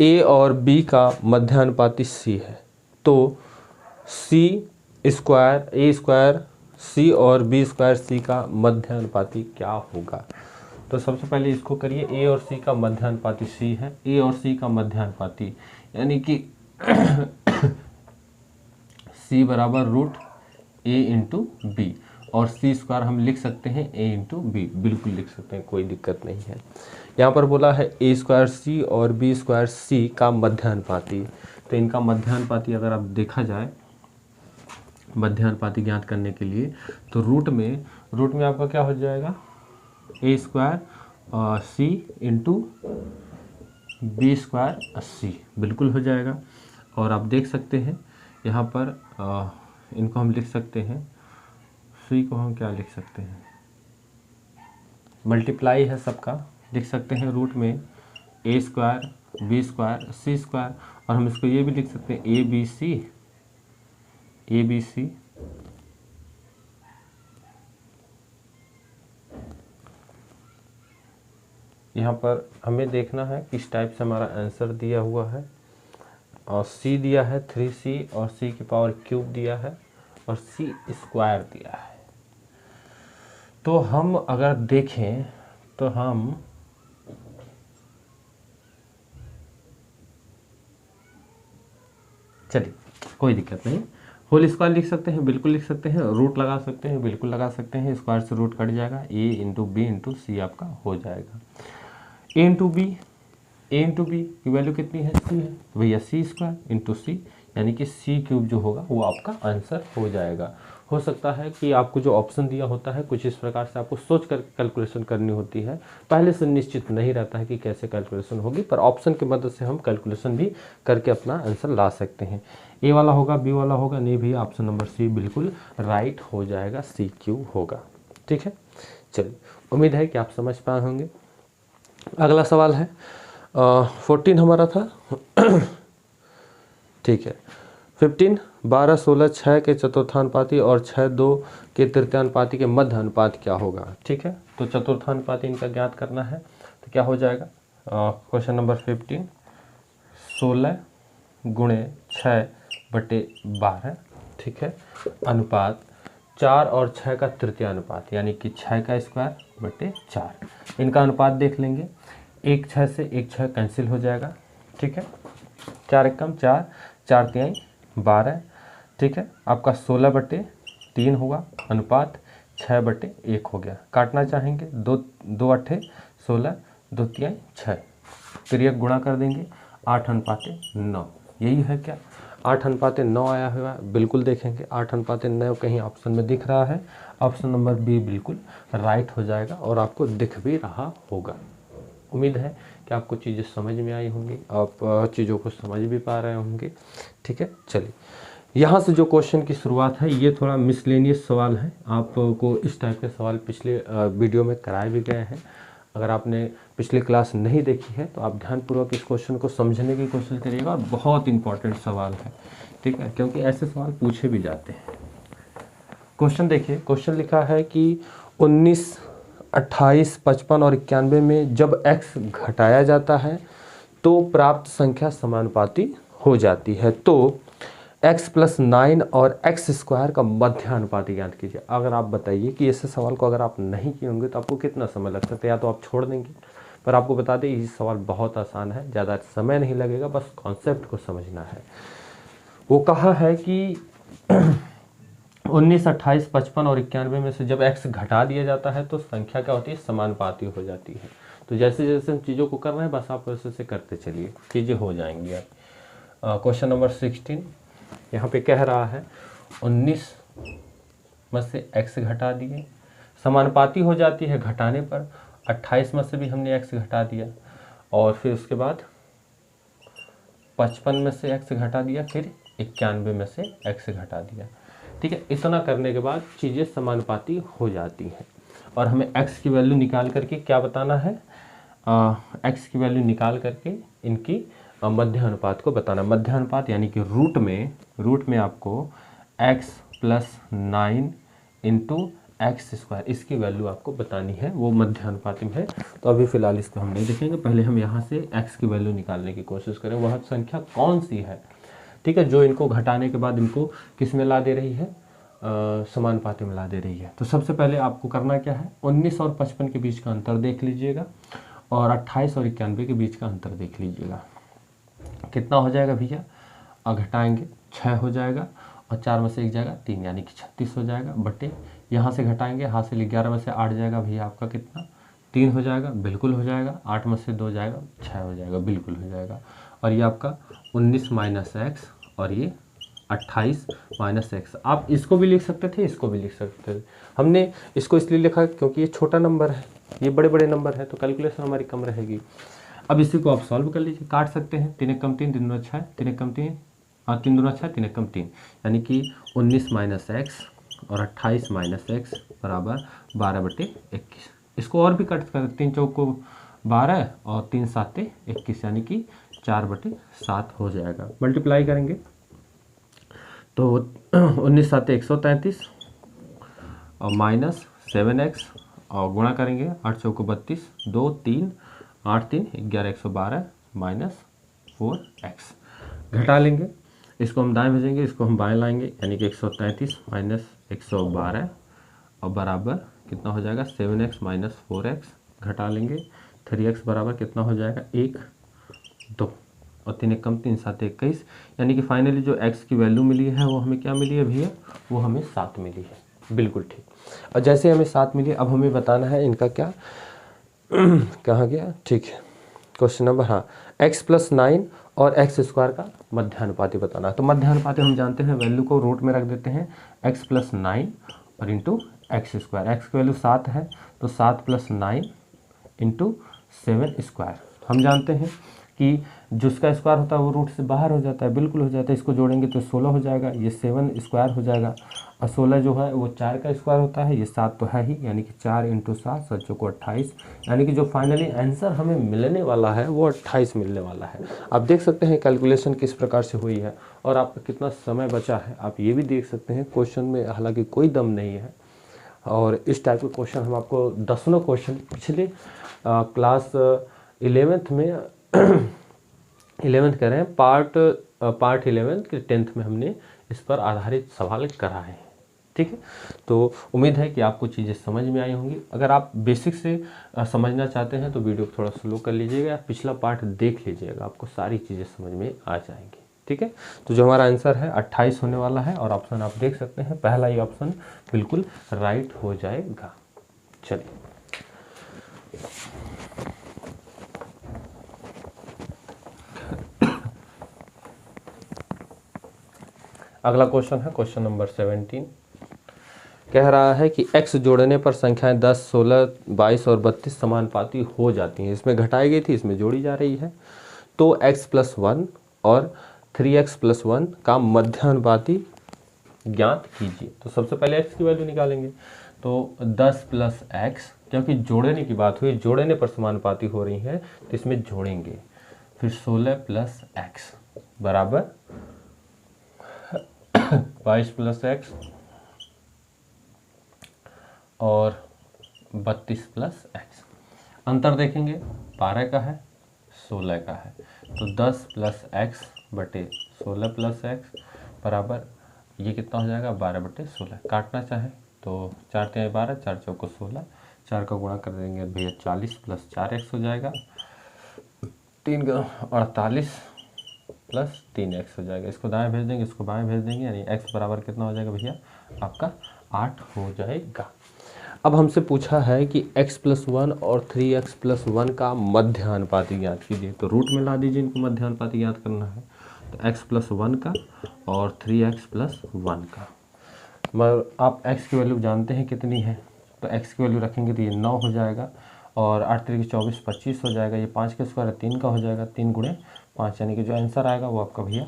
Speaker 1: ए और बी का मध्यानुपाती सी है, तो सी स्क्वायर ए स्क्वायर सी और बी स्क्वायर सी का मध्यानुपाती क्या होगा। तो सबसे पहले इसको करिए, ए और सी का मध्यानुपाती सी है, ए और सी का मध्यानुपाती यानी कि सी बराबर रूट ए इंटू बी, और सी स्क्वायर हम लिख सकते हैं ए इंटू बी, बिल्कुल लिख सकते हैं, कोई दिक्कत नहीं है। यहाँ पर बोला है ए स्क्वायर सी और बी स्क्वायर सी का मध्यानुपाती, तो इनका मध्यानुपाती अगर आप देखा जाए मध्यानुपाती ज्ञात करने के लिए, तो रूट में आपका क्या हो जाएगा, ए स्क्वायर सी इंटू बी स्क्वायर सी, बिल्कुल हो जाएगा। और आप देख सकते हैं यहाँ पर इनको हम लिख सकते हैं, सी को हम क्या लिख सकते हैं, मल्टीप्लाई है सबका, लिख सकते हैं रूट में ए स्क्वायर बी स्क्वायर सी स्क्वायर, और हम इसको ये भी लिख सकते हैं ए बी सी यहाँ पर हमें देखना है किस टाइप से हमारा आंसर दिया हुआ है, और सी दिया है 3c और c की पावर क्यूब दिया है और c स्क्वायर दिया है। तो हम अगर देखें तो हम चलिए कोई दिक्कत नहीं, होल स्क्वायर लिख सकते हैं, बिल्कुल लिख सकते हैं, रूट लगा सकते हैं, बिल्कुल लगा सकते हैं, स्क्वायर से रूट कट जाएगा, ए इंटू बी इंटू सी आपका हो जाएगा। ए इंटू बी की वैल्यू कितनी है, सी है, तो भैया सी स्क्वायर इंटू सी यानी कि सी क्यूब जो होगा वो आपका आंसर हो जाएगा। हो सकता है कि आपको जो ऑप्शन दिया होता है कुछ इस प्रकार से आपको सोच कर कैलकुलेशन करनी होती है, पहले से निश्चित नहीं रहता है कि कैसे कैलकुलेशन होगी, पर ऑप्शन की मदद से हम कैलकुलेशन भी करके अपना आंसर ला सकते हैं। ए वाला होगा, बी वाला होगा, नहीं भैया ऑप्शन नंबर सी बिल्कुल राइट हो जाएगा, सी क्यूब होगा। ठीक है, चलिए उम्मीद है कि आप समझ पाए होंगे। अगला सवाल है 14 हमारा था ठीक है, 15 12 16 6 के चतुर्थानुपाती और 6 2 के तृतीयानुपाती के मध्य अनुपात क्या होगा। ठीक है, तो चतुर्थानुपाती इनका ज्ञात करना है, तो क्या हो जाएगा, क्वेश्चन नंबर 15 16 गुणे 6/12, ठीक है, अनुपात 4 और 6 का तृतीयानुपात यानी कि 6 का स्क्वायर बटे 4। इनका अनुपात देख लेंगे, 1 6 से 1 6 कैंसिल हो जाएगा। ठीक है, 4 एकम 4, 4 3 12, ठीक है, आपका 16/3 होगा, अनुपात 6/1 हो गया। काटना चाहेंगे, 2 8 16, 2 3 6, फिर ये गुणा कर देंगे, 8:9, यही है क्या, 8:9 आया हुआ है, बिल्कुल देखेंगे 8:9 कहीं ऑप्शन में दिख रहा है, ऑप्शन नंबर बी बिल्कुल राइट हो जाएगा और आपको दिख भी रहा होगा। उम्मीद है कि आपको चीज़ें समझ में आई होंगी, आप चीज़ों को समझ भी पा रहे होंगे। ठीक है, चलिए यहाँ से जो क्वेश्चन की शुरुआत है ये थोड़ा मिसलेनियस सवाल है, आपको इस टाइप के सवाल पिछले वीडियो में कराए भी गए हैं। अगर आपने पिछली क्लास नहीं देखी है तो आप ध्यानपूर्वक इस क्वेश्चन को समझने की कोशिश करिएगा, और बहुत इंपॉर्टेंट सवाल है। ठीक है, क्योंकि ऐसे सवाल पूछे भी जाते हैं। क्वेश्चन देखिए, क्वेश्चन लिखा है कि 19 28 55 और 91 में जब x घटाया जाता है तो प्राप्त संख्या समानुपाती हो जाती है, तो x + 9 और x स्क्वायर का मध्यानुपाती ज्ञात कीजिए। अगर आप बताइए कि ऐसे सवाल को अगर आप नहीं किए होंगे तो आपको कितना समय लग सकता है, या तो आप छोड़ देंगे, पर आपको बता दें ये सवाल बहुत आसान है, ज़्यादा समय नहीं लगेगा, बस कॉन्सेप्ट को समझना है। वो कहा है कि 19 28 55 और 91 में से जब x घटा दिया जाता है तो संख्या क्या होती है, समानुपाती हो जाती है। तो जैसे जैसे हम चीज़ों को कर रहे हैं बस आप वैसे से करते चलिए, चीज़ें हो जाएंगी। आप क्वेश्चन नंबर 16 यहाँ पे कह रहा है 19 में से x घटा दिए, समानुपाती हो जाती है घटाने पर। 28 में से भी हमने x घटा दिया और फिर उसके बाद 55 में से x घटा दिया, फिर 91 में से x घटा दिया। ठीक है, इतना करने के बाद चीज़ें समानुपाती हो जाती हैं और हमें x की वैल्यू निकाल करके क्या बताना है, x की वैल्यू निकाल करके इनकी मध्य अनुपात को बताना। मध्य अनुपात यानी कि रूट में आपको x + 9 इंटू एक्स स्क्वायर इसकी वैल्यू आपको बतानी है, वो मध्य अनुपात में है। तो अभी फिलहाल इसको हम नहीं देखेंगे, पहले हम यहाँ से x की वैल्यू निकालने की कोशिश करें। वह संख्या कौन सी है, ठीक है, जो इनको घटाने के बाद इनको किस में ला दे रही है, समानुपाती में ला दे रही है। तो सबसे पहले आपको करना क्या है, 19 और 55 के बीच का अंतर देख लीजिएगा और 28 और 91 के बीच का अंतर देख लीजिएगा। कितना हो जाएगा भैया, घटाएंगे 6 हो जाएगा और 4 में से 1 जाएगा 3 यानी कि 36 हो जाएगा, बटे यहाँ से घटाएंगे, हासिल 11 में से 8 जाएगा भैया आपका कितना, 3 हो जाएगा, बिल्कुल हो जाएगा। 8 में से 2 जाएगा 6 हो जाएगा, बिल्कुल हो जाएगा। और ये आपका 19 - x और ये 28 - x। आप इसको भी लिख सकते थे, इसको भी लिख सकते थे। हमने इसको इसलिए लिखा क्योंकि ये छोटा नंबर है, ये बड़े बड़े नंबर है तो कैलकुलेशन हमारी कम रहेगी। अब इसी को आप सॉल्व कर लीजिए, काट सकते हैं। 3 × 3 3 × 6 3 × 3 और 3 × 6 3 × 3 यानी कि 19 - x और 28 - x बराबर 12/21। इसको और भी कट कर, 3 चौक को 12 और 3 7 21 यानी कि 4/7 हो जाएगा। मल्टीप्लाई करेंगे तो 19 7 133 और -7x और गुणा करेंगे 8 चौक 32 2 3 8 3 11 112 -4x। घटा लेंगे, इसको हम दाएं भेजेंगे, इसको हम बाएं लाएंगे यानी कि 133 - 112 और बराबर कितना हो जाएगा 7x - 4x। घटा लेंगे 3x बराबर कितना हो जाएगा 1 2 और 3 × 3 7 21 यानी कि फाइनली जो x की वैल्यू मिली है वो हमें क्या मिली है भैया, वो हमें 7 मिली है। बिल्कुल ठीक। और जैसे हमें 7 मिली, अब हमें बताना है इनका क्या कहाँ गया, ठीक है, क्वेश्चन नंबर, हाँ, x + 9 और x² का मध्यानुपाती बताना। तो मध्यानुपाती हम जानते हैं, वैल्यू को रूट में रख देते हैं, x + 9 और इंटू x²। x की वैल्यू 7 है तो 7 + 9 इंटू 7²। हम जानते हैं कि जिसका स्क्वायर होता है वो रूट से बाहर हो जाता है, बिल्कुल हो जाता है। इसको जोड़ेंगे तो 16 हो जाएगा, ये 7² हो जाएगा और 16 जो है वो 4 का स्क्वायर होता है, ये 7 तो है ही, यानी कि 4 × 7 7 को 28 यानी कि जो फाइनली आंसर हमें मिलने वाला है वो 28 मिलने वाला है। आप देख सकते हैं कैलकुलेशन किस प्रकार से हुई है और आपका कितना समय बचा है, आप ये भी देख सकते हैं। क्वेश्चन में हालांकि कोई दम नहीं है और इस टाइप के क्वेश्चन हम आपको दर्जनों क्वेश्चन पिछले क्लास 11th में 11th कह रहे हैं, पार्ट 11 के 10th में हमने इस पर आधारित सवाल कराए हैं। ठीक है, तो उम्मीद है कि आपको चीज़ें समझ में आई होंगी। अगर आप बेसिक से समझना चाहते हैं तो वीडियो को थोड़ा स्लो कर लीजिएगा, पिछला पार्ट देख लीजिएगा, आपको सारी चीज़ें समझ में आ जाएंगी। ठीक है, तो जो हमारा आंसर है 28 होने वाला है और ऑप्शन आप देख सकते हैं, पहला ही ऑप्शन बिल्कुल राइट हो जाएगा। चलिए अगला क्वेश्चन है क्वेश्चन नंबर 17। कह रहा है कि x जोड़ने पर संख्याएं 10, 16, 22 और 32 समानुपाती हो जाती हैं। इसमें घटाई गई थी, इसमें जोड़ी जा रही है। तो x + 1 और 3x + 1 का मध्यानुपाती ज्ञात कीजिए। तो सबसे पहले x की वैल्यू निकालेंगे। तो 10 + x, क्योंकि जोड़ने की बात हुई, जोड़ने पर समानुपाती हो रही है तो इसमें जोड़ेंगे। फिर 16 + x बराबर 22 + x और 32 + x। अंतर देखेंगे, 12 का है, 16 का है। तो 10 + x बटे 16 + x बराबर ये कितना हो जाएगा 12/16। काटना चाहे तो 4 × 12 4 चौको 16, 4 का गुणा कर देंगे भैया 40 + 4x हो जाएगा, 3 का 48 + 3x हो जाएगा। इसको दाएं भेज देंगे, इसको बाएं भेज देंगे, यानी x बराबर कितना हो जाएगा भैया आपका 8 हो जाएगा। अब हमसे पूछा है कि x + 1 और 3x + 1 का मध्यानुपाती ज्ञात कीजिए। तो रूट में ला दीजिए, इनको मध्यानुपाती ज्ञात करना है। तो x प्लस 1 का और 3x प्लस 1 का। मगर आप x की वैल्यू जानते हैं कितनी है, तो x की वैल्यू रखेंगे तो ये 9 हो जाएगा और 8 3 24 25 हो जाएगा। ये 5 का स्क्वायर है 3 का हो जाएगा, 3 गुणे 5, यानी कि जो आंसर आएगा वो आपका भैया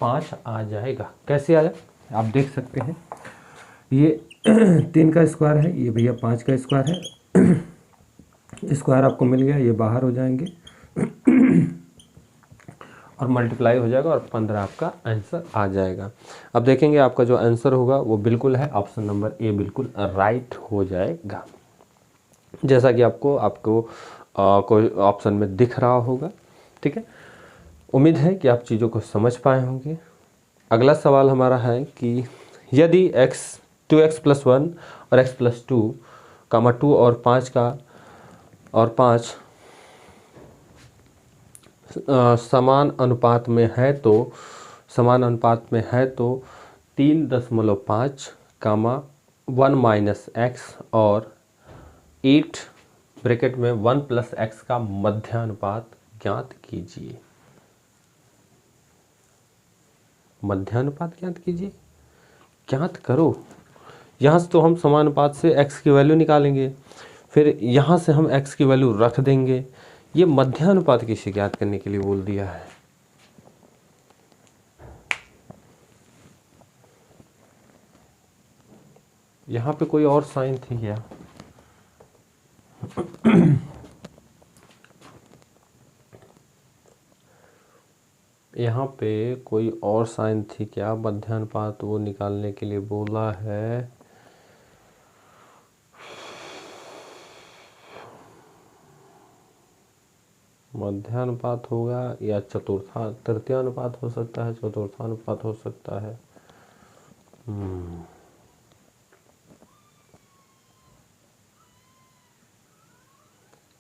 Speaker 1: 5 आ जाएगा। कैसे आया आप देख सकते हैं, ये 3 का स्क्वायर है, ये भैया 5 का स्क्वायर है, स्क्वायर आपको मिल गया, ये बाहर हो जाएंगे और मल्टीप्लाई हो जाएगा और 15 आपका आंसर आ जाएगा। अब देखेंगे आपका जो आंसर होगा वो बिल्कुल है ऑप्शन नंबर ए बिल्कुल राइट हो जाएगा, जैसा कि आपको कोई ऑप्शन में दिख रहा होगा। ठीक है, उम्मीद है कि आप चीज़ों को समझ पाए होंगे। अगला सवाल हमारा है कि यदि 2x प्लस 1 और x प्लस 2 कामा 2 और 5 का और 5 समान अनुपात में है तो 3.5 कामा 1 माइनस एक्स और 8 ब्रैकेट में 1 प्लस एक्स का मध्यानुपात ज्ञात कीजिए। मध्यानुपात ज्ञात कीजिए, ज्ञात करो। यहाँ से तो हम समानुपात से x की वैल्यू निकालेंगे, फिर यहाँ से हम x की वैल्यू रख देंगे। ये मध्यानुपात किसे ज्ञात करने के लिए बोल दिया है? यहाँ पे कोई और साइन थी क्या? यहाँ पे कोई और साइन थी क्या? मध्यानुपात वो निकालने के लिए बोला है। मध्यानुपात होगा या तृतीयानुपात हो सकता है, चतुर्थानुपात हो सकता है।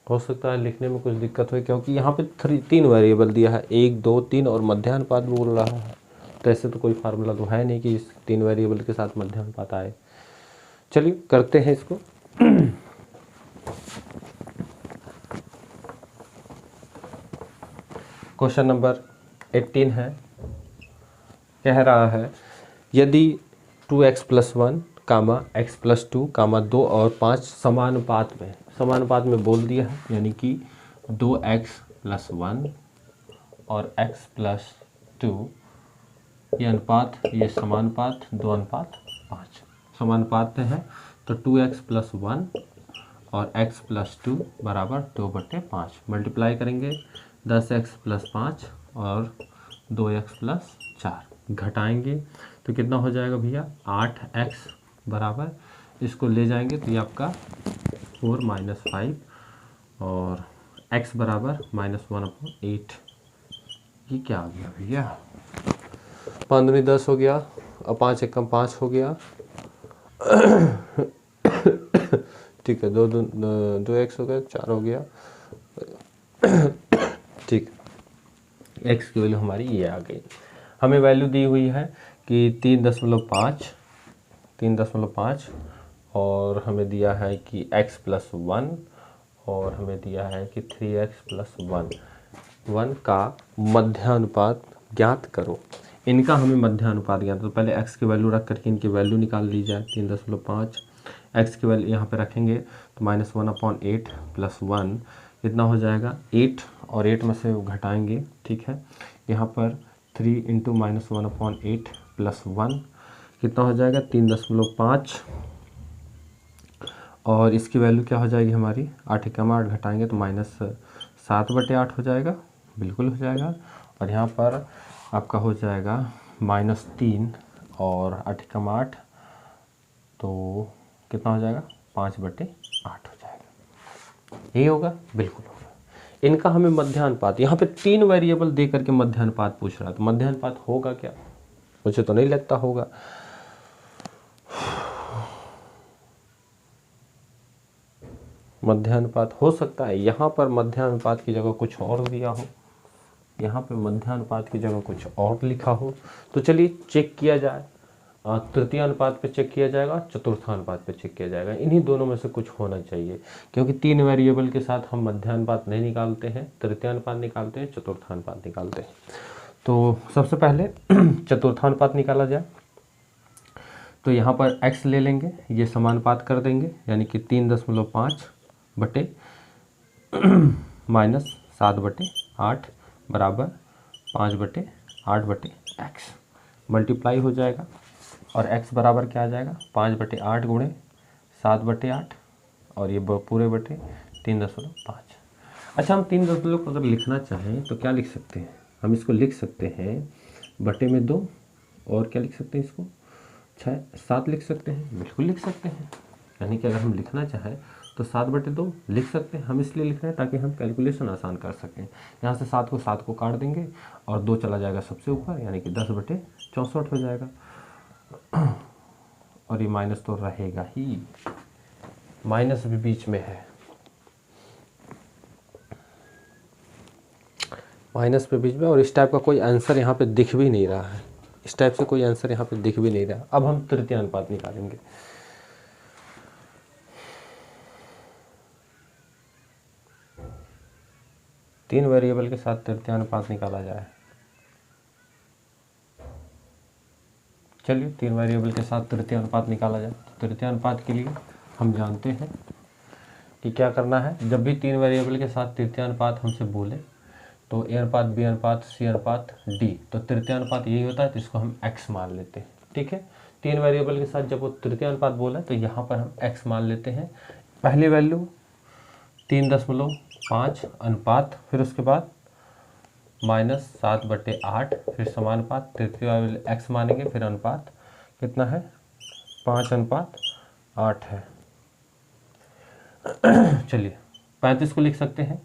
Speaker 1: हो सकता है लिखने में कुछ दिक्कत हो, क्योंकि यहाँ पे 3 वेरिएबल दिया है, 1 2 3 और मध्यानुपात बोल रहा है। तो ऐसे तो कोई फार्मूला तो है नहीं कि इस 3 वेरिएबल के साथ मध्यानुपात आए। चलिए करते हैं इसको। क्वेश्चन नंबर 18 है, कह रहा है यदि 2x प्लस 1 कामा x प्लस 2 कामा 2 और 5 समानुपात में बोल दिया है, यानी कि 2x प्लस 1 और x प्लस 2, ये अनुपात, ये समानुपात 2:5 समानुपात है। तो 2x प्लस 1 और x प्लस 2 बराबर 2/5 मल्टीप्लाई करेंगे 10x प्लस 5 और 2x प्लस 4 घटाएंगे तो कितना हो जाएगा भैया? 8x बराबर, इसको ले जाएंगे तो ये आपका 4 माइनस 5 और x बराबर -1/8। ये क्या आ गया भैया? 5 दूनी 10 हो गया और 5 एकम 5 हो गया। ठीक है, 2x हो गया, 4 हो गया। ठीक, x की वैल्यू हमारी ये आ गई। हमें वैल्यू दी हुई है कि 3.5 और हमें दिया है कि x प्लस 1 और हमें दिया है कि 3x प्लस 1 का मध्यानुपात ज्ञात करो। इनका हमें मध्यानुपात ज्ञात, तो पहले x की वैल्यू रख करके इनकी वैल्यू निकाल ली जाए। 3.5 x की वैल्यू यहाँ पे रखेंगे तो -1/8 प्लस 1 कितना हो जाएगा? 8 और 8 में से घटाएंगे। ठीक है, यहाँ पर 3 इंटू -1/8 प्लस 1 कितना हो जाएगा? 3.5 और इसकी वैल्यू क्या हो जाएगी हमारी? 8 एकम 8 घटाएंगे तो -7/8 हो जाएगा, बिल्कुल हो जाएगा। और यहाँ पर आपका हो जाएगा -3 और 8 एकम 8 तो कितना हो जाएगा? 5/8 हो जाएगा। यही होगा, बिल्कुल होगा। इनका हमें मध्यानुपात, यहाँ पे 3 वेरिएबल दे करके मध्यानुपात पूछ रहा है, तो मध्यानुपात होगा क्या? मुझे तो नहीं लगता होगा। मध्यानुपात हो सकता है यहाँ पर मध्यानुपात की जगह कुछ और दिया हो, यहाँ पे मध्यानुपात की जगह कुछ और लिखा हो। तो चलिए चेक किया जाए, तृतीय अनुपात पे चेक किया जाएगा, चतुर्थानुपात पे चेक किया जाएगा। इन्हीं दोनों में से कुछ होना चाहिए, क्योंकि 3 वेरिएबल के साथ हम मध्यानुपात नहीं निकालते हैं, तृतीय अनुपात निकालते हैं, चतुर्थानुपात निकालते हैं। तो सबसे पहले चतुर्थानुपात निकाला जाए, तो यहाँ पर x ले लेंगे, ये समानुपात कर देंगे, यानी कि 3.5 बटे -7/8 बराबर 5/8 मल्टीप्लाई हो जाएगा। और x बराबर क्या आ जाएगा, 5/8 गुणे 7/8 और ये पूरे बटे 3.5। अच्छा, हम 3 को अगर लिखना चाहें तो क्या लिख सकते हैं, हम इसको लिख सकते हैं बटे में 2, और क्या लिख सकते हैं, इसको 7 लिख सकते हैं, बिल्कुल लिख सकते हैं। यानी कि अगर हम लिखना चाहें तो 7/2 लिख सकते हैं। हम इसलिए लिख रहे हैं ताकि हम कैलकुलेशन आसान कर सकें। यहाँ से 7 को काट देंगे और 2 चला जाएगा सबसे ऊपर, यानी कि 10/64 हो जाएगा। और ये माइनस तो रहेगा ही, माइनस भी बीच में है, माइनस पे बीच में। और इस टाइप का कोई आंसर यहाँ पे दिख भी नहीं रहा है, इस टाइप से कोई आंसर यहाँ पे दिख भी नहीं रहा। अब हम तृतीय अनुपात निकालेंगे। तीन वेरिएबल के साथ तृतीय अनुपात निकाला जाए। चलिए, 3 वेरिएबल के साथ तृतीय अनुपात निकाला जाए। तो तृतीय अनुपात के लिए हम जानते हैं कि क्या करना है। जब भी 3 वेरिएबल के साथ तृतीय अनुपात हमसे बोले तो ए अनुपात, बी अनुपात, सी अनुपात, डी, तो तृतीय अनुपात यही होता है, तो इसको हम x मान लेते हैं। ठीक है, 3 वेरिएबल के साथ जब वो तृतीय अनुपात बोला तो यहाँ पर हम x मान लेते हैं। पहली वैल्यू 3.5 अनुपात, फिर उसके बाद -7/8, फिर समानुपात, तृतीय वाले x मानेंगे, फिर अनुपात कितना है, 5:8 है। चलिए, 35 को लिख सकते हैं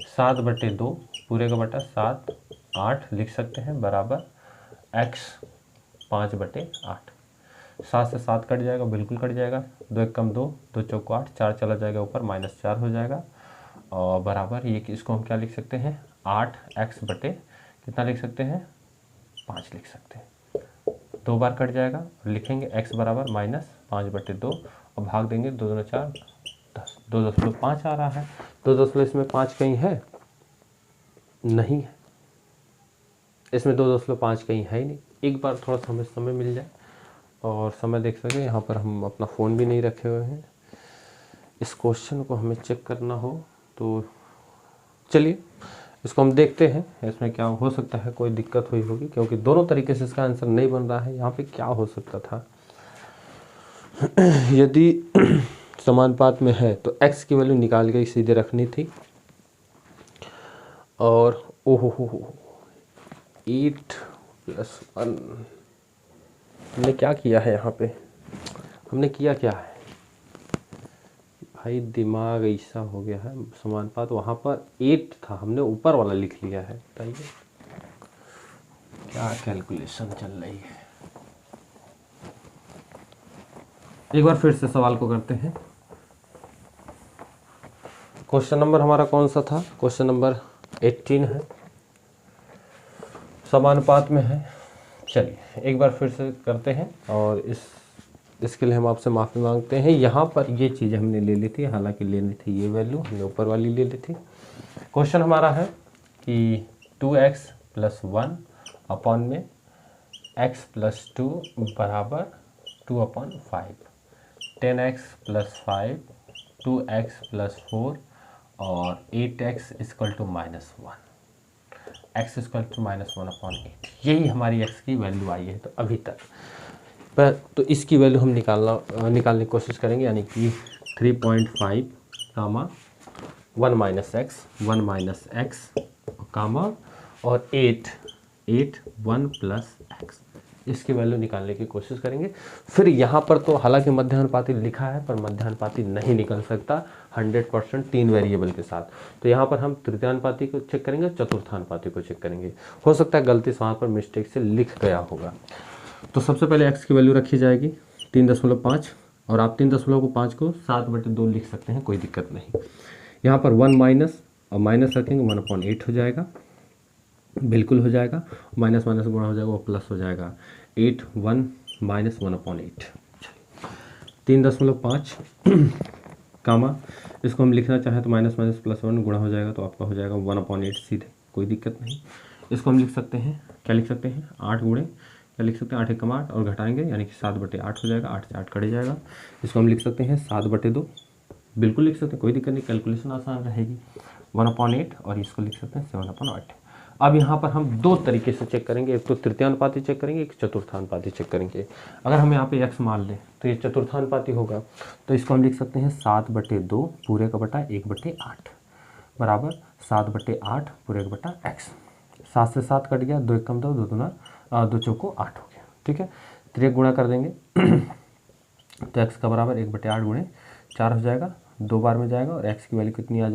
Speaker 1: 7/2 पूरे का बटा 7, 8 लिख सकते हैं बराबर x 5/8। 7 से 7 कट जाएगा, बिल्कुल कट जाएगा, 2 1 कम 2, 2 चौको 8, 4 चला जाएगा ऊपर, -4 हो जाएगा। और बराबर ये कि इसको हम क्या लिख सकते हैं, 8x बटे कितना लिख सकते हैं, 5 लिख सकते हैं। 2 बार कट जाएगा और लिखेंगे x बराबर -5/2 और भाग देंगे, 2 दूना 4, 10, 2.5 आ रहा है। 2 इसमें 5 कहीं है नहीं है, इसमें 2.5 कहीं है ही नहीं। एक बार थोड़ा सा हमें समय मिल जाए और समय देख सकें, यहाँ पर हम अपना फ़ोन भी नहीं रखे हुए हैं, इस क्वेश्चन को हमें चेक करना हो तो चलिए इसको हम देखते हैं, इसमें क्या हो सकता है, कोई दिक्कत हुई होगी, क्योंकि दोनों तरीके से इसका आंसर नहीं बन रहा है। यहाँ पे क्या हो सकता था, यदि समानुपात में है तो x की वैल्यू निकाल के सीधे रखनी थी। और ओहो 8+1 हमने क्या किया है, यहाँ पे हमने किया क्या है भाई, दिमाग ऐसा हो गया है। समानुपात वहाँ पर 8 था, हमने ऊपर वाला लिख लिया है। बताइए क्या कैलकुलेशन चल रही है। एक बार फिर से सवाल को करते हैं। क्वेश्चन नंबर हमारा कौन सा था, क्वेश्चन नंबर 18 है, समानुपात में है। चलिए एक बार फिर से करते हैं और इसके लिए हम आपसे माफ़ी मांगते हैं। यहाँ पर ये चीज़ हमने ले ली थी, हालांकि लेनी थी ये वैल्यू, हमने ऊपर वाली ले ली थी। क्वेश्चन हमारा है कि 2x + 1 अपॉन में x + 2 बराबर 2/5, 10x + 5, 2x + 4 और 8x = -1, x = -1/8। यही हमारी x की वैल्यू आई है तो अभी तक पर। तो इसकी वैल्यू हम निकालने की कोशिश करेंगे, यानी कि 3.5 कामा 1 - x कामा और 8 1 + x, इसकी वैल्यू निकालने की कोशिश करेंगे। फिर यहाँ पर तो हालांकि मध्यानुपाती लिखा है पर मध्यानुपाती नहीं निकल सकता 100% 3 वेरिएबल के साथ। तो यहाँ पर हम तृतीयानुपाती को चेक करेंगे, चतुर्थानुपाती को चेक करेंगे। हो सकता है गलती से वहाँ पर मिस्टेक से लिख गया होगा। तो सबसे पहले x की वैल्यू रखी जाएगी 3.5 और आप 3.5 को 7/2 लिख सकते हैं, कोई दिक्कत नहीं। यहाँ पर 1 माइनस और माइनस रखेंगे, 1/8 हो जाएगा, बिल्कुल हो जाएगा, माइनस माइनस गुणा हो जाएगा वो प्लस हो जाएगा, 8 1 -1/8। 3.5 कामा इसको हम लिखना चाहें तो माइनस माइनस +1 गुणा हो जाएगा, तो आपका हो जाएगा 1/8 सीधे, कोई दिक्कत नहीं। इसको हम लिख सकते हैं, क्या लिख सकते हैं, 8 गुणे क्या लिख सकते हैं, 8 एकम 8 और घटाएंगे यानी कि 7/8 हो जाएगा, 8 से 8 कट जाएगा। इसको हम लिख सकते हैं 7/2, बिल्कुल लिख सकते हैं, कोई दिक्कत नहीं, कैलकुलेशन आसान रहेगी। 1/8 और इसको लिख सकते हैं 7/8। अब यहाँ पर हम दो तरीके से चेक करेंगे, एक तो तृतीयानुपाती चेक करेंगे, एक चतुर्थानुपाती चेक करेंगे। अगर हम यहाँ पे x मान लें तो ये चतुर्थानुपाती होगा, तो इसको हम लिख सकते हैं 7/2 पूरे का बटा 1/8 बराबर 7/8 पूरे का बटा x। 7 से 7 कट गया, 2 एकम 2, 2 दूना 2 चौको 8 हो गया, ठीक है। तो ये गुणा कर देंगे तो x का बराबर 1/8 गुणे 4 हो जाएगा, 2 बार में जाएगा और x की वैल्यू कितनी आ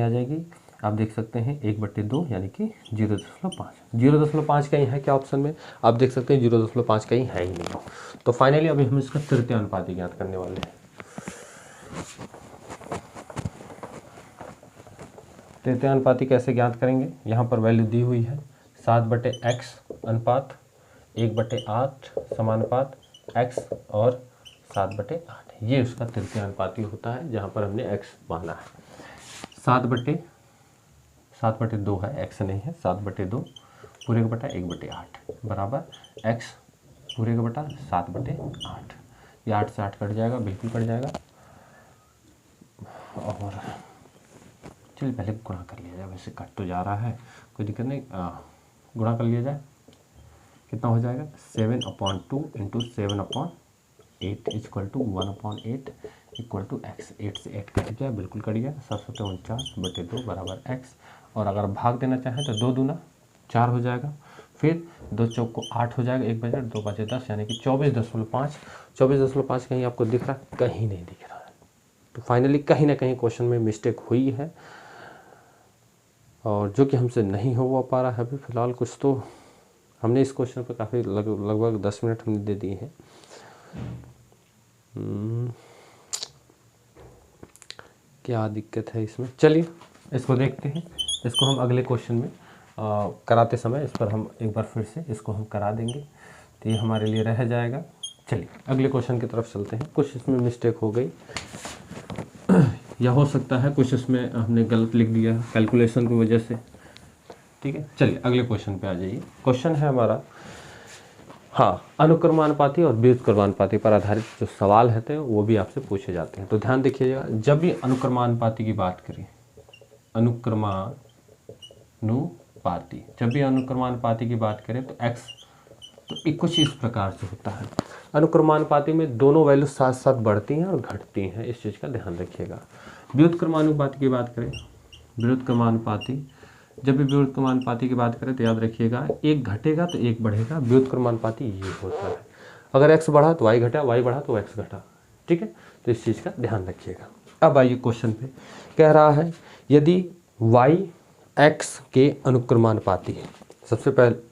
Speaker 1: जाएगी, आप देख सकते हैं 1/2 यानी कि 0.5। 0.5 कहीं है क्या ऑप्शन में, आप देख सकते हैं 0.5 कहीं है ही नहीं। तो फाइनली अभी हम इसका तृतीयानुपाती ज्ञात करने वाले हैं। तृतीयानुपाती कैसे ज्ञात करेंगे, यहाँ पर वैल्यू दी हुई है 7/x अनुपात 1/8 समानुपात x और 7/8, ये उसका तृतीयानुपाती होता है जहाँ पर हमने x माना है। 7/2 है, x नहीं है, 7/2 पूरे का बटा 1/8 बराबर x पूरे का बटा 7/8। ये 8 से 8 कट जाएगा, बिल्कुल कट जाएगा। और चलिए पहले गुणा कर लिया जाए, वैसे कट तो जा रहा है, कोई दिक्कत नहीं, गुणा कर लिया जाए, कितना हो जाएगा 7/2 into 7/8 equal to 1/8 equal to x। 8 से 8 कट गया, बिल्कुल कट गया, 749/2 बराबर x। और अगर भाग देना चाहें तो 2 दूना 4 हो जाएगा, फिर 2 चौक को 8 हो जाएगा, 1 बचे 2 बचे 10 यानी कि 24.5। 24.5 कहीं आपको दिख रहा है, कहीं नहीं दिख रहा है। तो फाइनली कहीं ना कहीं क्वेश्चन में मिस्टेक हुई है और जो कि हमसे नहीं हो पा रहा है अभी फ़िलहाल। कुछ तो हमने इस क्वेश्चन पर काफ़ी लगभग 10 मिनट हमने दे दिए हैं। क्या दिक्कत है इसमें, चलिए इसको देखते हैं। इसको हम अगले क्वेश्चन में कराते समय इस पर हम एक बार फिर से इसको हम करा देंगे, तो ये हमारे लिए रह जाएगा। चलिए अगले क्वेश्चन की तरफ चलते हैं। कुछ इसमें मिस्टेक हो गई या हो सकता है कुछ इसमें हमने गलत लिख दिया कैलकुलेशन की वजह से, ठीक है। चलिए अगले क्वेश्चन पे आ जाइए। क्वेश्चन है हमारा, हाँ, अनुक्रमानुपाती और व्युत्क्रमानुपाती पर आधारित जो सवाल होते हैं वो भी आपसे पूछे जाते हैं। तो ध्यान देखिएगा, जब भी अनुक्रमानुपाती की बात करें, जब भी अनुक्रमानुपाती की बात करें तो x तो कुछ इस प्रकार से होता है। अनुक्रमानुपाती में दोनों वैल्यू साथ साथ बढ़ती हैं और घटती हैं, इस चीज़ का ध्यान रखिएगा। व्युत्क्रमानुपाती की बात करें, जब भी व्युत्क्रमानुपाती की बात करें तो याद रखिएगा, एक घटेगा तो एक बढ़ेगा। व्युत्क्रमानुपाती ये होता है, अगर x बढ़ा तो y घटा, y बढ़ा तो x घटा, ठीक है। तो इस चीज़ का ध्यान रखिएगा। अब आइए क्वेश्चन पे, कह रहा है यदि y x के अनुक्रमानुपाती है। सबसे पहले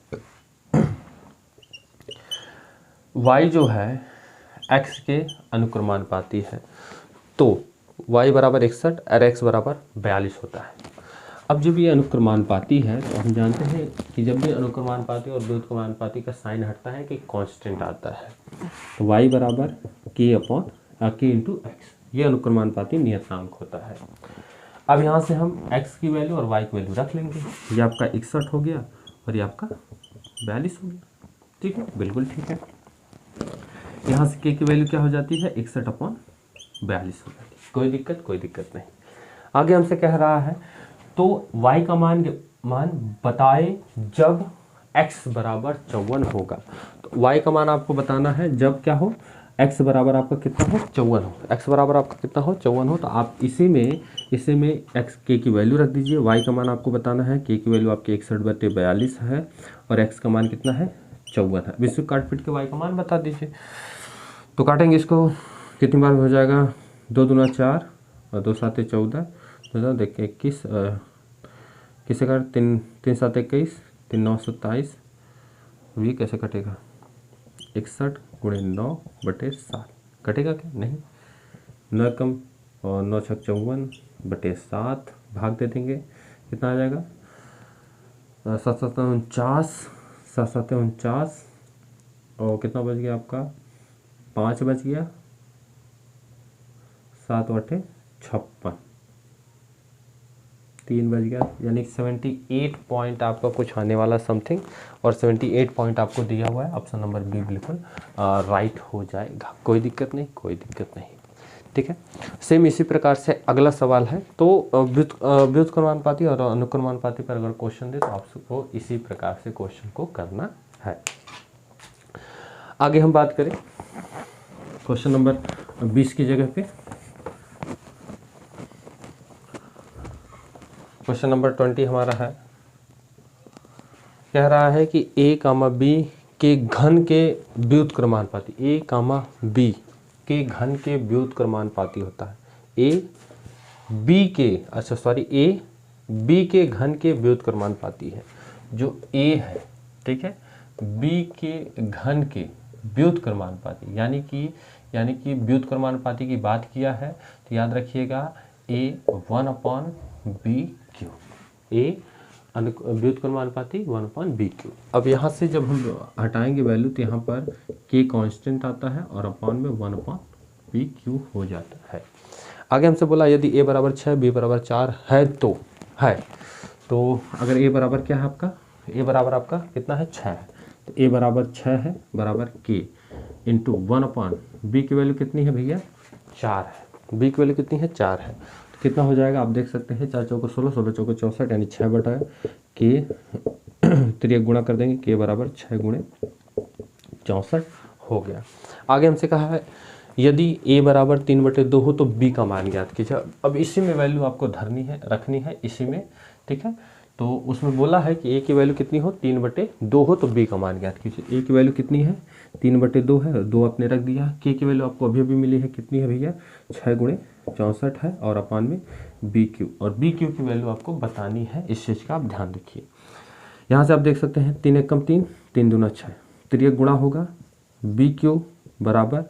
Speaker 1: y जो है x के अनुक्रमानुपाती है तो y बराबर 61 और x बराबर 42 होता है। अब जब ये अनुक्रमानुपाती है तो हम जानते हैं कि जब भी अनुक्रमानुपाती और व्युत्क्रमानुपाती का साइन हटता है कि कांस्टेंट आता है, तो y बराबर k इंटू एक्स, ये अनुक्रमानुपाती नियतांक होता है। अब यहाँ से हम x की वैल्यू और y की वैल्यू रख लेंगे, ये आपका 61 हो गया और ये आपका 42 हो गया, ठीक है, बिल्कुल ठीक है। यहाँ से k की वैल्यू क्या हो जाती है, 61/42 हो जाती है, कोई दिक्कत नहीं। आगे हमसे कह रहा है तो y का मान बताए जब x बराबर 54 होगा। तो y का मान आपको बताना है जब क्या हो, x बराबर आपका कितना हो, 54 हो। x बराबर आपका कितना हो, 54 हो। तो आप इसी में x k की वैल्यू रख दीजिए। y का मान आपको बताना है, k की वैल्यू आपकी 61/42 है और x का मान कितना है, 54 है। विश्व काट पीट के y का मान बता दीजिए। तो काटेंगे इसको, कितनी बार हो जाएगा, 2 दूना 4 और 2 साते 14, तो देखिए 21, किसे काट 3 7 21, 3 9 27, ये कैसे कटेगा, 61 गुणे 9/7 कटेगा क्या, नहीं, 9 कम और 9 छक 54/7 भाग दे देंगे, कितना आ जाएगा, 7 7 49, 7 7 49 और कितना बच गया आपका, 5 बच गया, 7 8 56, 3 बज गया, यानी 78 पॉइंट आपका कुछ आने वाला समथिंग, और 78 पॉइंट आपको दिया हुआ है। ऑप्शन नंबर बी बिल्कुल राइट हो जाएगा, कोई दिक्कत नहीं, कोई दिक्कत नहीं। ठीक है, सेम इसी प्रकार से अगला सवाल है। तो व्युत्क्रमानुपाती और अनुक्रमानुपाती पर अगर क्वेश्चन दे तो आपको इसी प्रकार से क्वेश्चन को करना है। आगे हम बात करें क्वेश्चन नंबर 20 की जगह पे क्वेश्चन नंबर 20 हमारा है, कह रहा है कि a, b के घन के व्युत्क्रमानुपाती, a, b के घन के व्युत्क्रमानुपाती होता है। a b के घन के व्युत्क्रमानुपाती है। जो a है, ठीक है, b के घन के व्युत्क्रमानुपाती, यानी कि व्युत्क्रमानुपाती की बात किया है तो याद रखिएगा a 1/b³, a व्युत्क्रमानुपाती 1/b³। अब यहाँ से जब हम हटाएंगे वैल्यू तो यहाँ पर k कांस्टेंट आता है और अपॉन में 1/b³ हो जाता है। आगे हमसे बोला यदि a बराबर 6 b बराबर 4 है तो अगर a बराबर क्या है आपका, a बराबर आपका कितना है, 6 है, तो a बराबर 6 है बराबर k इंटू 1/b की वैल्यू कितनी है भैया, 4 है, b की वैल्यू कितनी है, 4 है। तो कितना हो जाएगा आप देख सकते हैं, 4 चौको 16, 16 चौको 64, यानी 6 बटा k, त्रिक गुणा कर देंगे, k बराबर 6 गुणे 64 हो गया। आगे हमसे कहा है यदि a बराबर 3/2 हो तो b का मान ज्ञात कीजिए। अब इसी में वैल्यू आपको रखनी है इसी में, ठीक है। तो उसमें बोला है कि a की वैल्यू कितनी हो, 3/2 हो तो b का मान ज्ञात कीजिए। a की वैल्यू कितनी है, 3/2 है, 2 आपने रख दिया। k की वैल्यू आपको अभी मिली है, कितनी है भैया, 6 गुणे 64 है, और अपान में b³, और b³ की वैल्यू आपको बतानी है, इस चीज़ का आप ध्यान रखिए। यहाँ से आप देख सकते हैं 3 एकम 3, 3 दूना 6, त्रिक गुणा होगा, b³ बराबर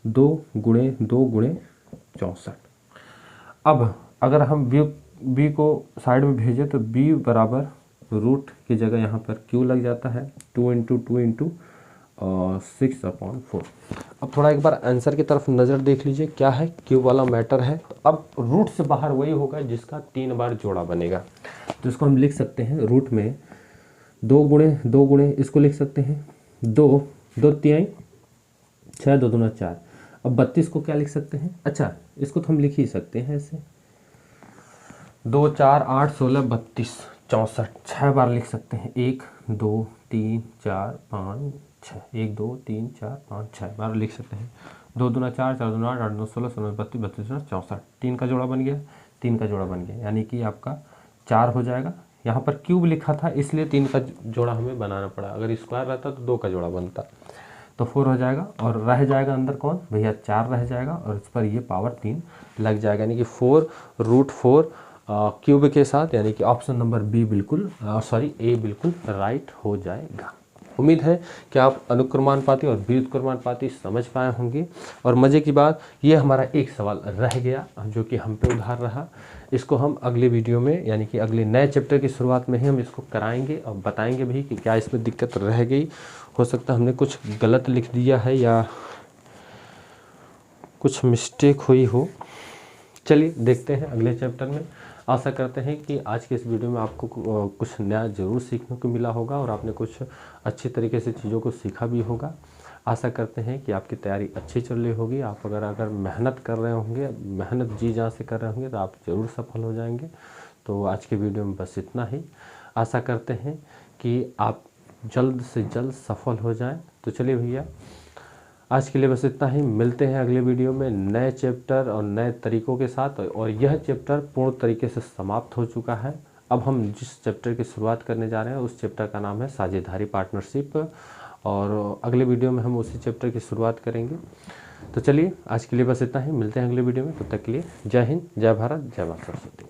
Speaker 1: 2 गुणे 2 गुणे 64। अब अगर हम b को साइड में भेजें तो b बराबर रूट की जगह यहाँ पर q लग जाता है, 2 इंटू 2 इंटू 6/4। अब थोड़ा एक बार आंसर की तरफ नज़र देख लीजिए, क्या है, q वाला मैटर है। तो अब रूट से बाहर वही होगा जिसका 3 बार जोड़ा बनेगा, तो इसको हम लिख सकते हैं रूट में 2 गुणे इसको लिख सकते हैं 2 2 3 6, 2 दूना 4। अब 32 को क्या लिख सकते हैं, अच्छा इसको तो हम लिख ही सकते हैं ऐसे, 2 4 8 16 32 64, 6 बार लिख सकते हैं, 1 2 3 4 5 6, 1 2 3 4 5 6 बार लिख सकते हैं। 2 दूना 4, 4 दूना 8, 8 2 16, 16 32, 32 64, 3 का जोड़ा बन गया, 3 का जोड़ा बन गया, यानी कि आपका 4 हो जाएगा। यहाँ पर क्यूब लिखा था इसलिए 3 का जोड़ा हमें बनाना पड़ा, अगर स्क्वायर रहता तो 2 का जोड़ा बनता, तो 4 हो जाएगा, और रह जाएगा अंदर कौन भैया, 4 रह जाएगा, और इस पर ये पावर 3 लग जाएगा, यानी कि 4√4 क्यूब के साथ, यानी कि ऑप्शन नंबर बी बिल्कुल ए बिल्कुल राइट हो जाएगा। उम्मीद है कि आप अनुक्रमानुपाती और व्युत्क्रमानुपाती समझ पाए होंगे। और मज़े की बात, ये हमारा एक सवाल रह गया जो कि हम पे उधार रहा, इसको हम अगले वीडियो में, यानी कि अगले नए चैप्टर की शुरुआत में ही हम इसको कराएंगे और बताएंगे भी कि क्या इसमें दिक्कत रह गई, हो सकता है हमने कुछ गलत लिख दिया है या कुछ मिस्टेक हुई हो। चलिए देखते हैं अगले चैप्टर में। आशा करते हैं कि आज के इस वीडियो में आपको कुछ नया ज़रूर सीखने को मिला होगा और आपने कुछ अच्छी तरीके से चीज़ों को सीखा भी होगा। आशा करते हैं कि आपकी तैयारी अच्छी चल रही होगी। आप अगर मेहनत कर रहे होंगे, मेहनत जी जान से कर रहे होंगे तो आप ज़रूर सफल हो जाएंगे। तो आज के वीडियो में बस इतना ही। आशा करते हैं कि आप जल्द से जल्द सफल हो जाएं। तो चलिए भैया, आज के लिए बस इतना ही। मिलते हैं अगले वीडियो में नए चैप्टर और नए तरीक़ों के साथ। और यह चैप्टर पूर्ण तरीके से समाप्त हो चुका है। अब हम जिस चैप्टर की शुरुआत करने जा रहे हैं उस चैप्टर का नाम है साझेदारी पार्टनरशिप, और अगले वीडियो में हम उसी चैप्टर की शुरुआत करेंगे। तो चलिए आज के लिए बस इतना ही। मिलते हैं अगले वीडियो में, तब तक के लिए जय हिंद, जय भारत, जय माता सरस्वती।